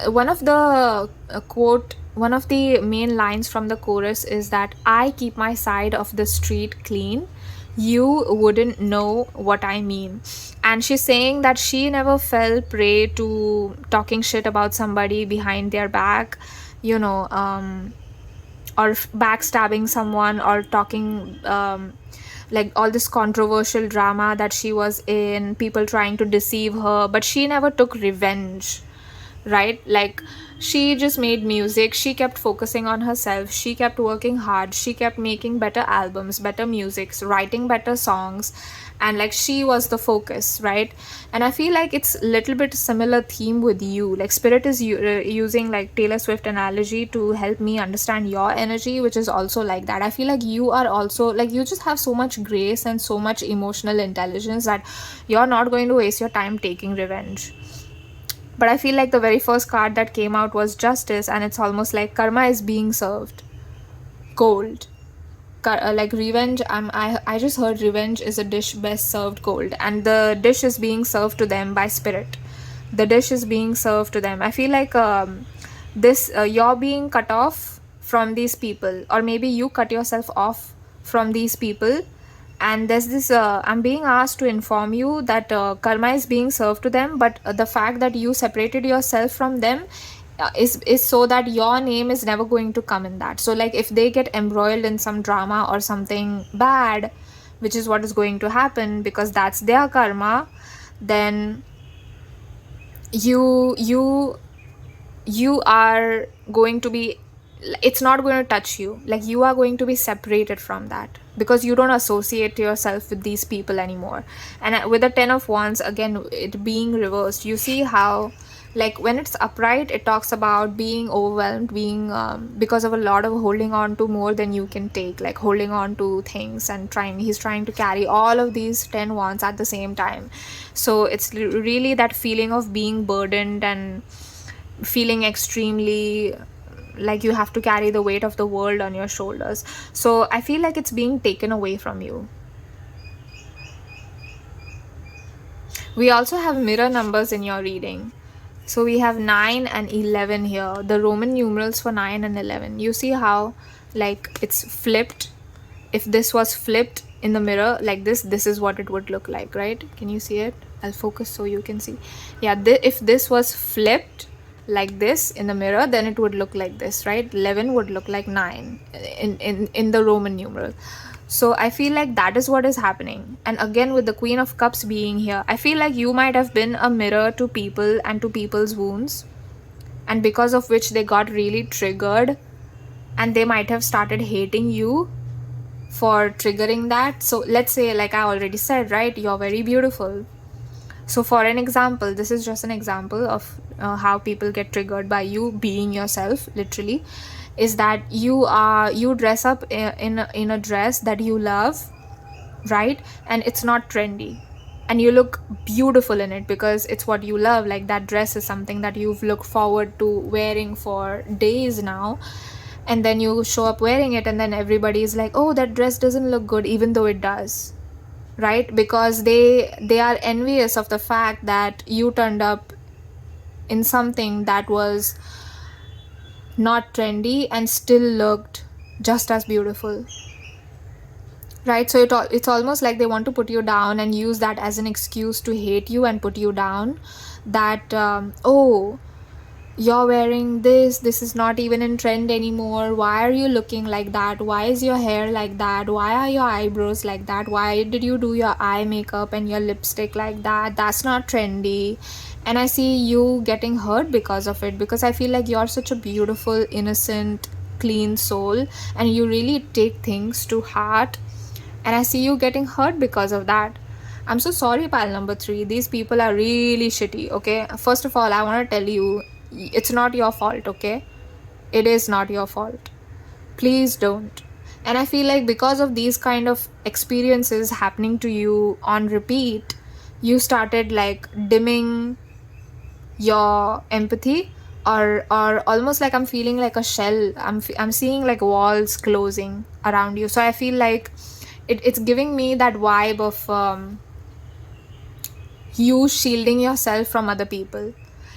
Speaker 1: one of the main lines from the chorus is that I keep my side of the street clean, you wouldn't know what I mean. And she's saying that she never fell prey to talking shit about somebody behind their back, you know, or backstabbing someone, or talking like all this controversial drama that she was in, people trying to deceive her, but she never took revenge, right? Like, she just made music, she kept focusing on herself, she kept working hard, she kept making better albums, better musics, writing better songs, and like she was the focus, right? And I feel like it's a little bit similar theme with you. Like spirit is using like Taylor Swift analogy to help me understand your energy, which is also like that. I feel like you are also like, you just have so much grace and so much emotional intelligence that you're not going to waste your time taking revenge. But I feel like the very first card that came out was justice, and it's almost like karma is being served cold. Like revenge, I just heard revenge is a dish best served cold, and the dish is being served to them by spirit. The dish is being served to them. I feel like this you're being cut off from these people, or maybe you cut yourself off from these people, and there's this I'm being asked to inform you that karma is being served to them, but the fact that you separated yourself from them is so that your name is never going to come in that. So like if they get embroiled in some drama or something bad, which is what is going to happen because that's their karma, then you are going to be, it's not going to touch you. Like you are going to be separated from that because you don't associate yourself with these people anymore. And with the 10 of Wands, again, it being reversed, you see how like when it's upright, it talks about being overwhelmed, being because of a lot of holding on to more than you can take, like holding on to things and he's trying to carry all of these 10 wands at the same time. So it's really that feeling of being burdened and feeling extremely like you have to carry the weight of the world on your shoulders. So I feel like it's being taken away from you. We also have mirror numbers in your reading. So we have 9 and 11 here, the Roman numerals for 9 and 11. You see how like it's flipped. If this was flipped in the mirror like this is what it would look like, right? Can you see it? I'll focus so you can see. Yeah, if this was flipped like this in the mirror, then it would look like this, right? 11 would look like 9 in the Roman numeral. So I feel like that is what is happening. And again, with the Queen of Cups being here, I feel like you might have been a mirror to people and to people's wounds, and because of which they got really triggered, and they might have started hating you for triggering that. So let's say, like I already said, right, you're very beautiful. So for an example, this is just an example of how people get triggered by you being yourself, literally, is that you dress up in a dress that you love, right? And it's not trendy, and you look beautiful in it because it's what you love. Like that dress is something that you've looked forward to wearing for days now, and then you show up wearing it, and then everybody is like, oh, that dress doesn't look good, even though it does, right? Because they are envious of the fact that you turned up in something that was not trendy and still looked just as beautiful, right? So it's almost like they want to put you down and use that as an excuse to hate you and put you down, that oh, you're wearing this is not even in trend anymore, why are you looking like that, why is your hair like that, why are your eyebrows like that, why did you do your eye makeup and your lipstick like that, that's not trendy. And I see you getting hurt because of it, because I feel like you're such a beautiful, innocent, clean soul, and you really take things to heart, and I see you getting hurt because of that. I'm so sorry, pile number 3. These people are really shitty, okay? First of all, I want to tell you, it's not your fault, okay? It is not your fault. Please don't. And I feel like because of these kind of experiences happening to you on repeat, you started like dimming your empathy, or almost like I'm feeling like a shell. I'm seeing like walls closing around you. So I feel like it's giving me that vibe of you shielding yourself from other people.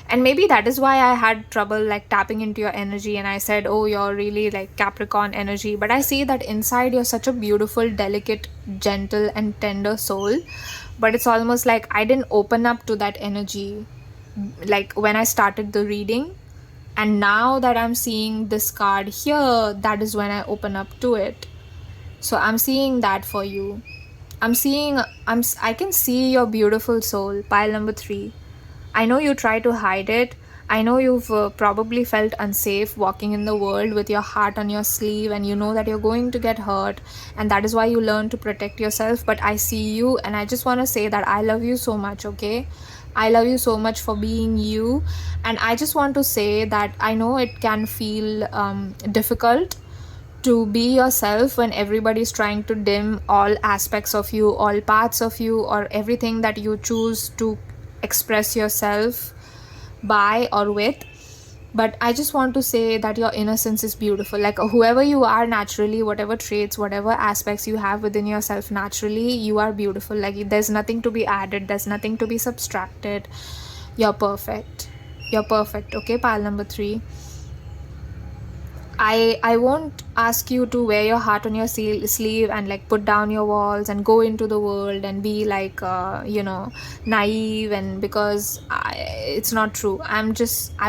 Speaker 1: And maybe that is why I had trouble like tapping into your energy, and I said, oh, you're really like Capricorn energy. But I see that inside you're such a beautiful, delicate, gentle and tender soul, but it's almost like I didn't open up to that energy like when I started the reading. And now that I'm seeing this card here, that is when I open up to it. So I'm seeing that for you. I can see your beautiful soul, pile number 3. I know you try to hide it, I know you've probably felt unsafe walking in the world with your heart on your sleeve, and you know that you're going to get hurt, and that is why you learn to protect yourself. But I see you, and I just want to say that I love you so much, okay? I love you so much for being you. And I just want to say that I know it can feel difficult to be yourself when everybody's trying to dim all aspects of you, all parts of you, or everything that you choose to express yourself by or with. But I just want to say that your innocence is beautiful. Like, whoever you are naturally, whatever traits, whatever aspects you have within yourself naturally, you are beautiful. Like, there's nothing to be added, there's nothing to be subtracted. You're perfect. You're perfect, okay, pile number 3. I won't ask you to wear your heart on your sleeve and like put down your walls and go into the world and be like naive, and because it's not true. I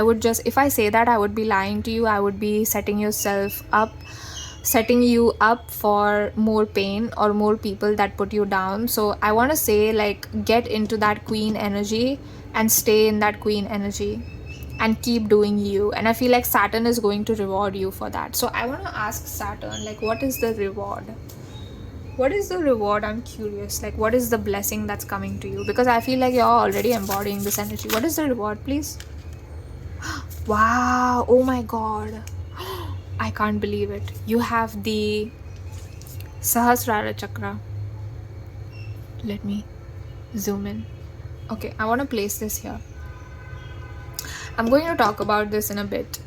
Speaker 1: would just, if I say that, I would be lying to you. I would be setting you up for more pain or more people that put you down. So I want to say, like, get into that queen energy and stay in that queen energy and keep doing you. And I feel like Saturn is going to reward you for that. So I want to ask Saturn, like, what is the reward? What is the reward? I'm curious. Like, what is the blessing that's coming to you? Because I feel like you're already embodying this energy. What is the reward, please? Wow. Oh my god. I can't believe it. You have the Sahasrara Chakra. Let me zoom in. Okay, I want to place this here. I'm going to talk about this in a bit.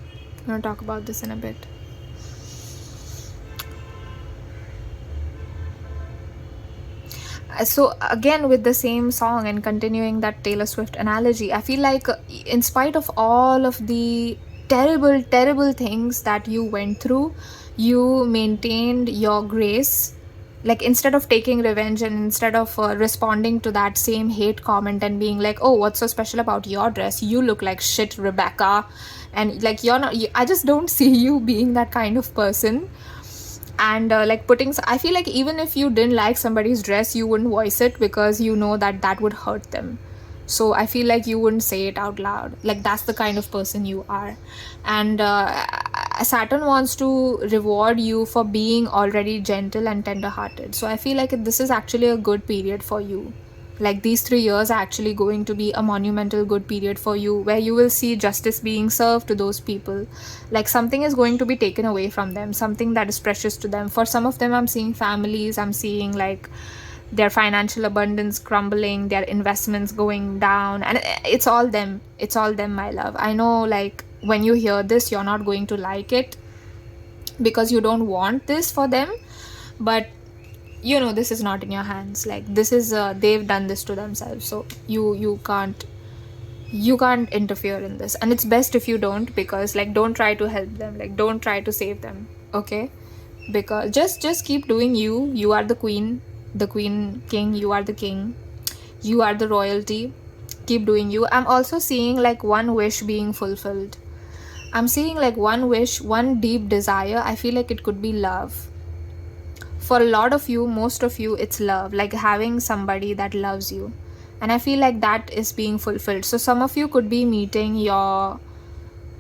Speaker 1: So again, with the same song and continuing that Taylor Swift analogy, I feel like in spite of all of the terrible things that you went through, you maintained your grace. Like, instead of taking revenge and instead of responding to that same hate comment and being like, oh, what's so special about your dress, you look like shit, Rebecca, and like, you're not, I just don't see you being that kind of person. And like, I feel like even if you didn't like somebody's dress, you wouldn't voice it because you know that that would hurt them. So I feel like you wouldn't say it out loud. Like, that's the kind of person you are. And Saturn wants to reward you for being already gentle and tender-hearted. So I feel like this is actually a good period for you. Like, these 3 years are actually going to be a monumental good period for you, where you will see justice being served to those people. Like, something is going to be taken away from them, something that is precious to them. For some of them, I'm seeing families, I'm seeing like their financial abundance crumbling, their investments going down, and it's all them, my love. I know, like, when you hear this, you're not going to like it because you don't want this for them, but you know, this is not in your hands. Like, this is they've done this to themselves, so you can't interfere in this. And it's best if you don't, because like, don't try to help them, like, don't try to save them, okay? Because just keep doing you. You are the queen, king, you are the king, you are the royalty. Keep doing you. I'm also seeing like one wish being fulfilled. I'm seeing like one wish, one deep desire. I feel like it could be love. For a lot of you, most of you, it's love, like having somebody that loves you. And I feel like that is being fulfilled. So some of you could be meeting your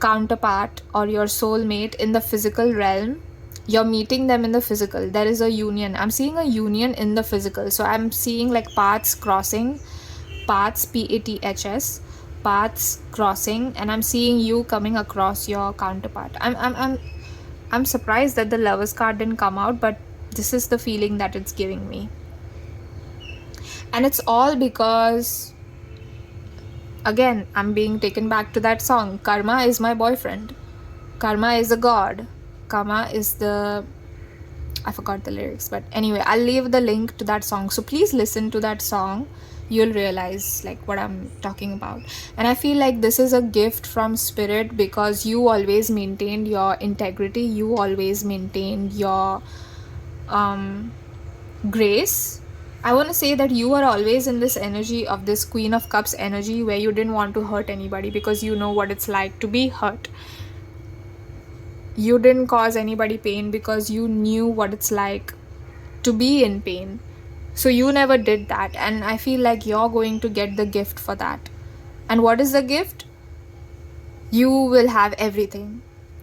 Speaker 1: counterpart or your soulmate in the physical realm. You're meeting them in the physical. There is a union. I'm seeing a union in the physical. So I'm seeing like paths crossing, paths, P-A-T-H-S, paths crossing, and I'm seeing you coming across your counterpart. I'm surprised that the Lovers card didn't come out, but this is the feeling that it's giving me. And it's all because, again, I'm being taken back to that song. Karma is my boyfriend. Karma is a god. Karma is the... I forgot the lyrics, but anyway, I'll leave the link to that song. So please listen to that song. You'll realize like what I'm talking about. And I feel like this is a gift from spirit, because you always maintained your integrity. You always maintained your grace. I want to say that you are always in this energy of this Queen of Cups energy, where you didn't want to hurt anybody because you know what it's like to be hurt. You didn't cause anybody pain because you knew what it's like to be in pain. So you never did that. And I feel like you're going to get the gift for that. And what is the gift? you will have everything.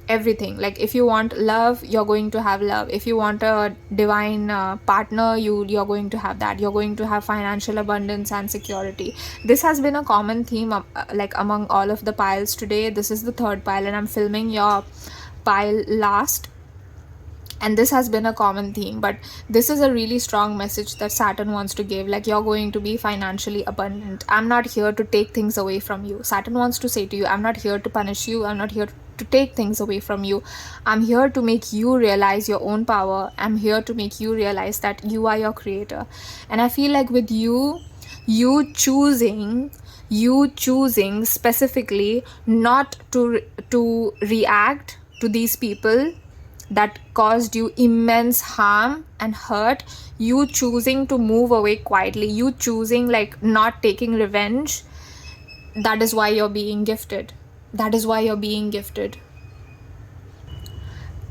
Speaker 1: Like if you want love, you're going to have love. If you want a divine partner, you're going to have that. You're going to have financial abundance and security. This has been a common theme like among all of the piles today. This is the third pile and I'm filming your pile last, and this has been a common theme, but this is a really strong message that Saturn wants to give. Like, you're going to be financially abundant. I'm not here to take things away from you. Saturn wants to say to you, I'm not here to punish you, I'm not here to take things away from you. I'm here to make you realize your own power. I'm here to make you realize that you are your creator. And I feel like with you choosing specifically not to react to these people that caused you immense harm and hurt, you choosing to move away quietly, you choosing like not taking revenge, that is why you're being gifted.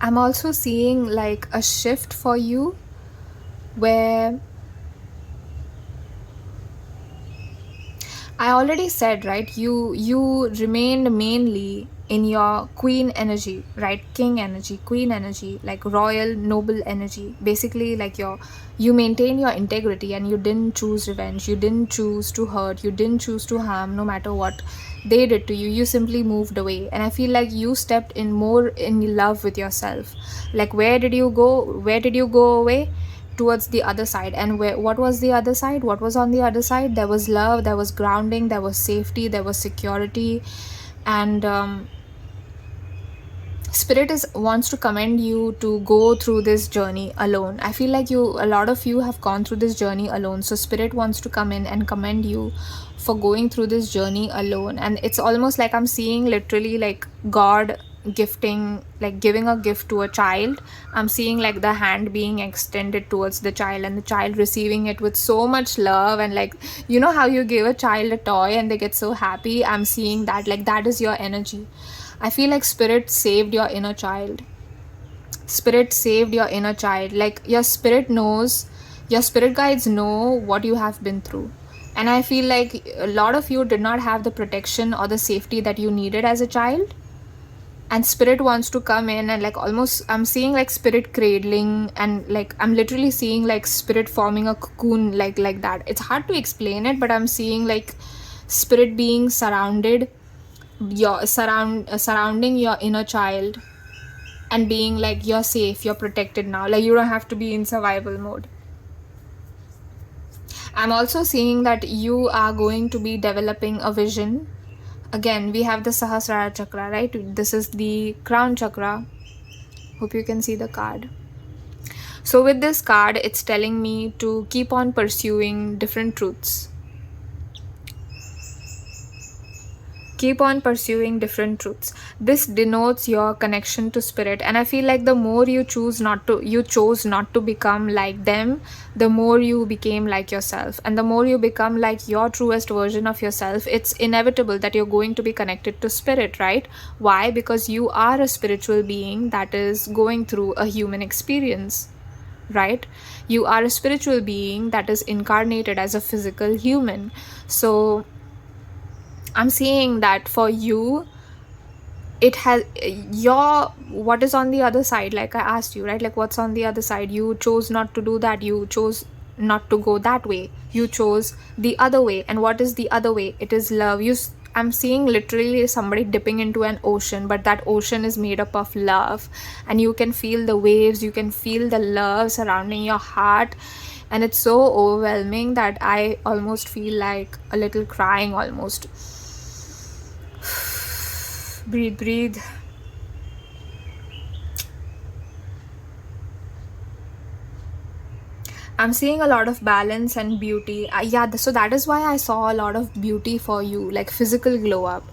Speaker 1: I'm also seeing like a shift for you where I already said, right, you remained mainly in your queen energy, right? King energy, queen energy, like royal, noble energy. Basically, like you maintain your integrity and you didn't choose revenge. You didn't choose to hurt. You didn't choose to harm, no matter what they did to you. You simply moved away. And I feel like you stepped in more in love with yourself. Like, where did you go away? Towards the other side. And what was the other side? What was on the other side? There was love, there was grounding, there was safety, there was security. And Spirit wants to commend you to go through this journey alone. I feel like a lot of you have gone through this journey alone. So Spirit wants to come in and commend you for going through this journey alone. And it's almost like I'm seeing literally like God gifting, like giving a gift to a child. I'm seeing like the hand being extended towards the child and the child receiving it with so much love. And like, you know how you give a child a toy and they get so happy? I'm seeing that, like that is your energy. I feel like Spirit saved your inner child. Like your spirit knows, your spirit guides know what you have been through. And I feel like a lot of you did not have the protection or the safety that you needed as a child. And Spirit wants to come in and like almost, I'm seeing like Spirit cradling, and like I'm literally seeing like Spirit forming a cocoon like that. It's hard to explain it, but I'm seeing like Spirit being surrounding your inner child and being like, you're safe, you're protected now, like you don't have to be in survival mode. I'm also seeing that you are going to be developing a vision. Again, we have the Sahasrara chakra, right? This is the crown chakra. Hope you can see the card. So with this card, it's telling me to keep on pursuing different truths. Keep on pursuing different truths. This denotes your connection to Spirit. And I feel like the more you chose not to become like them, the more you became like yourself. And the more you become like your truest version of yourself, it's inevitable that you're going to be connected to Spirit, right? Why? Because you are a spiritual being that is going through a human experience, right? You are a spiritual being that is incarnated as a physical human. So I'm seeing that for you, it has what is on the other side. Like I asked you, right? Like what's on the other side? You chose not to do that. You chose not to go that way. You chose the other way. And what is the other way? It is love. I'm seeing literally somebody dipping into an ocean, but that ocean is made up of love. And you can feel the waves. You can feel the love surrounding your heart. And it's so overwhelming that I almost feel like a little crying almost. Breathe. I'm seeing a lot of balance and beauty. So that is why I saw a lot of beauty for you, like physical glow up.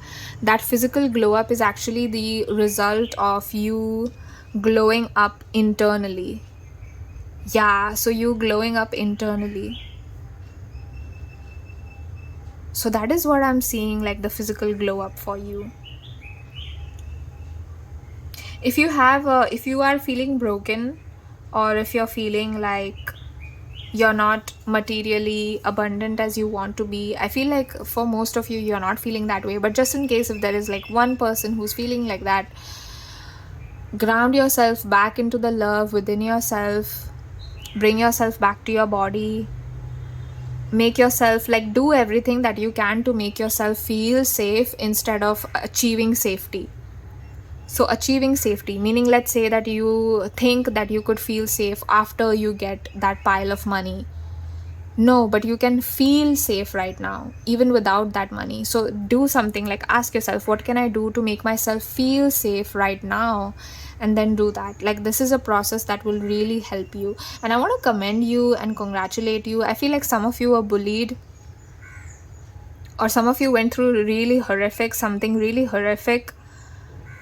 Speaker 1: That physical glow up is actually the result of you glowing up internally. Yeah, so you glowing up internally. So that is what I'm seeing, like the physical glow up for you. If you are feeling broken, or if you're feeling like you're not materially abundant as you want to be. I feel like for most of you, you're not feeling that way. But just in case if there is like one person who's feeling like that, ground yourself back into the love within yourself. Bring yourself back to your body. Make yourself, like, do everything that you can to make yourself feel safe instead of achieving safety. So achieving safety, meaning, let's say that you think that you could feel safe after you get that pile of money. No, but you can feel safe right now, even without that money. So do something, like ask yourself, what can I do to make myself feel safe right now? And then do that. Like, this is a process that will really help you. And I want to commend you and congratulate you. I feel like some of you were bullied, or some of you went through something really horrific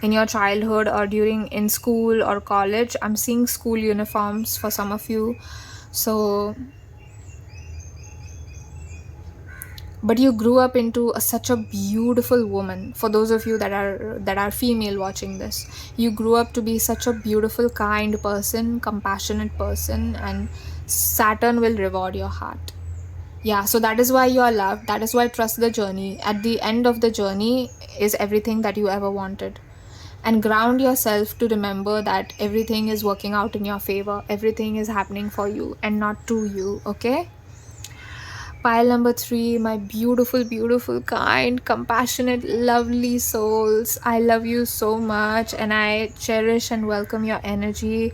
Speaker 1: in your childhood or in school or college. I'm seeing school uniforms for some of you. So, but you grew up into such a beautiful woman. For those of you that are female watching this, you grew up to be such a beautiful, kind person, compassionate person, and Saturn will reward your heart. Yeah, so that is why you are loved. That is why trust the journey. At the end of the journey is everything that you ever wanted. And ground yourself to remember that everything is working out in your favor. Everything is happening for you and not to you, okay? Pile number 3, my beautiful, beautiful, kind, compassionate, lovely souls. I love you so much and I cherish and welcome your energy.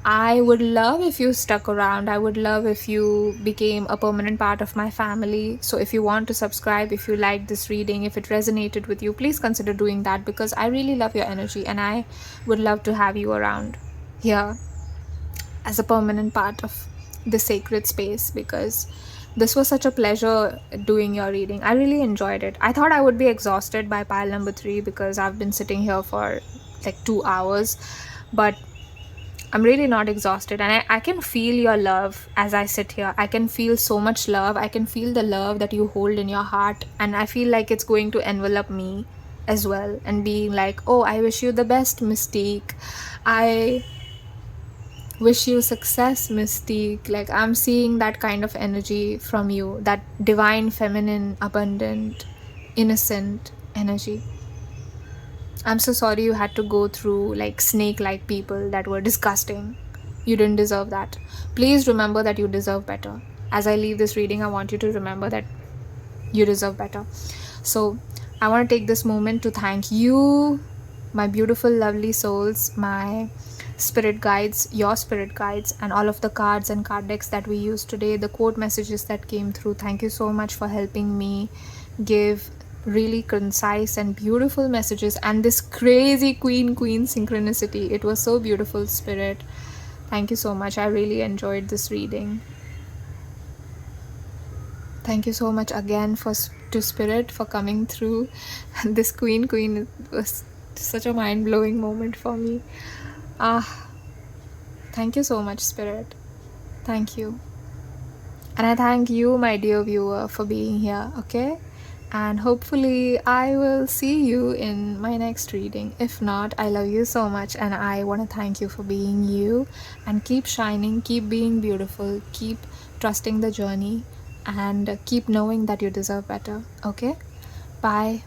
Speaker 1: I would love if you stuck around. I would love if you became a permanent part of my family. So if you want to subscribe, if you like this reading, if it resonated with you, please consider doing that, because I really love your energy and I would love to have you around here as a permanent part of the sacred space, because this was such a pleasure doing your reading. I really enjoyed it. I thought I would be exhausted by pile number 3 because I've been sitting here for like 2 hours, but I'm really not exhausted, and I can feel your love as I sit here. I can feel so much love. I can feel the love that you hold in your heart, and I feel like it's going to envelop me as well, and being like, oh, I wish you the best, Mystique. I wish you success, Mystique. Like, I'm seeing that kind of energy from you, that divine, feminine, abundant, innocent energy. I'm so sorry you had to go through like snake-like people that were disgusting. You didn't deserve that. Please remember that you deserve better. As I leave this reading, I want you to remember that you deserve better. So I want to take this moment to thank you, my beautiful, lovely souls, my spirit guides, your spirit guides, and all of the cards and card decks that we used today, the quote messages that came through. Thank you so much for helping me give really concise and beautiful messages, and this crazy queen synchronicity. It was so beautiful, Spirit. Thank you so much. I really enjoyed this reading. Thank you so much again to Spirit for coming through. This queen was such a mind-blowing moment for me. Thank you so much, Spirit. Thank you. And I thank you, my dear viewer, for being here, okay? And hopefully I will see you in my next reading. If not, I love you so much and I want to thank you for being you, and keep shining, keep being beautiful, keep trusting the journey, and keep knowing that you deserve better. Okay? Bye.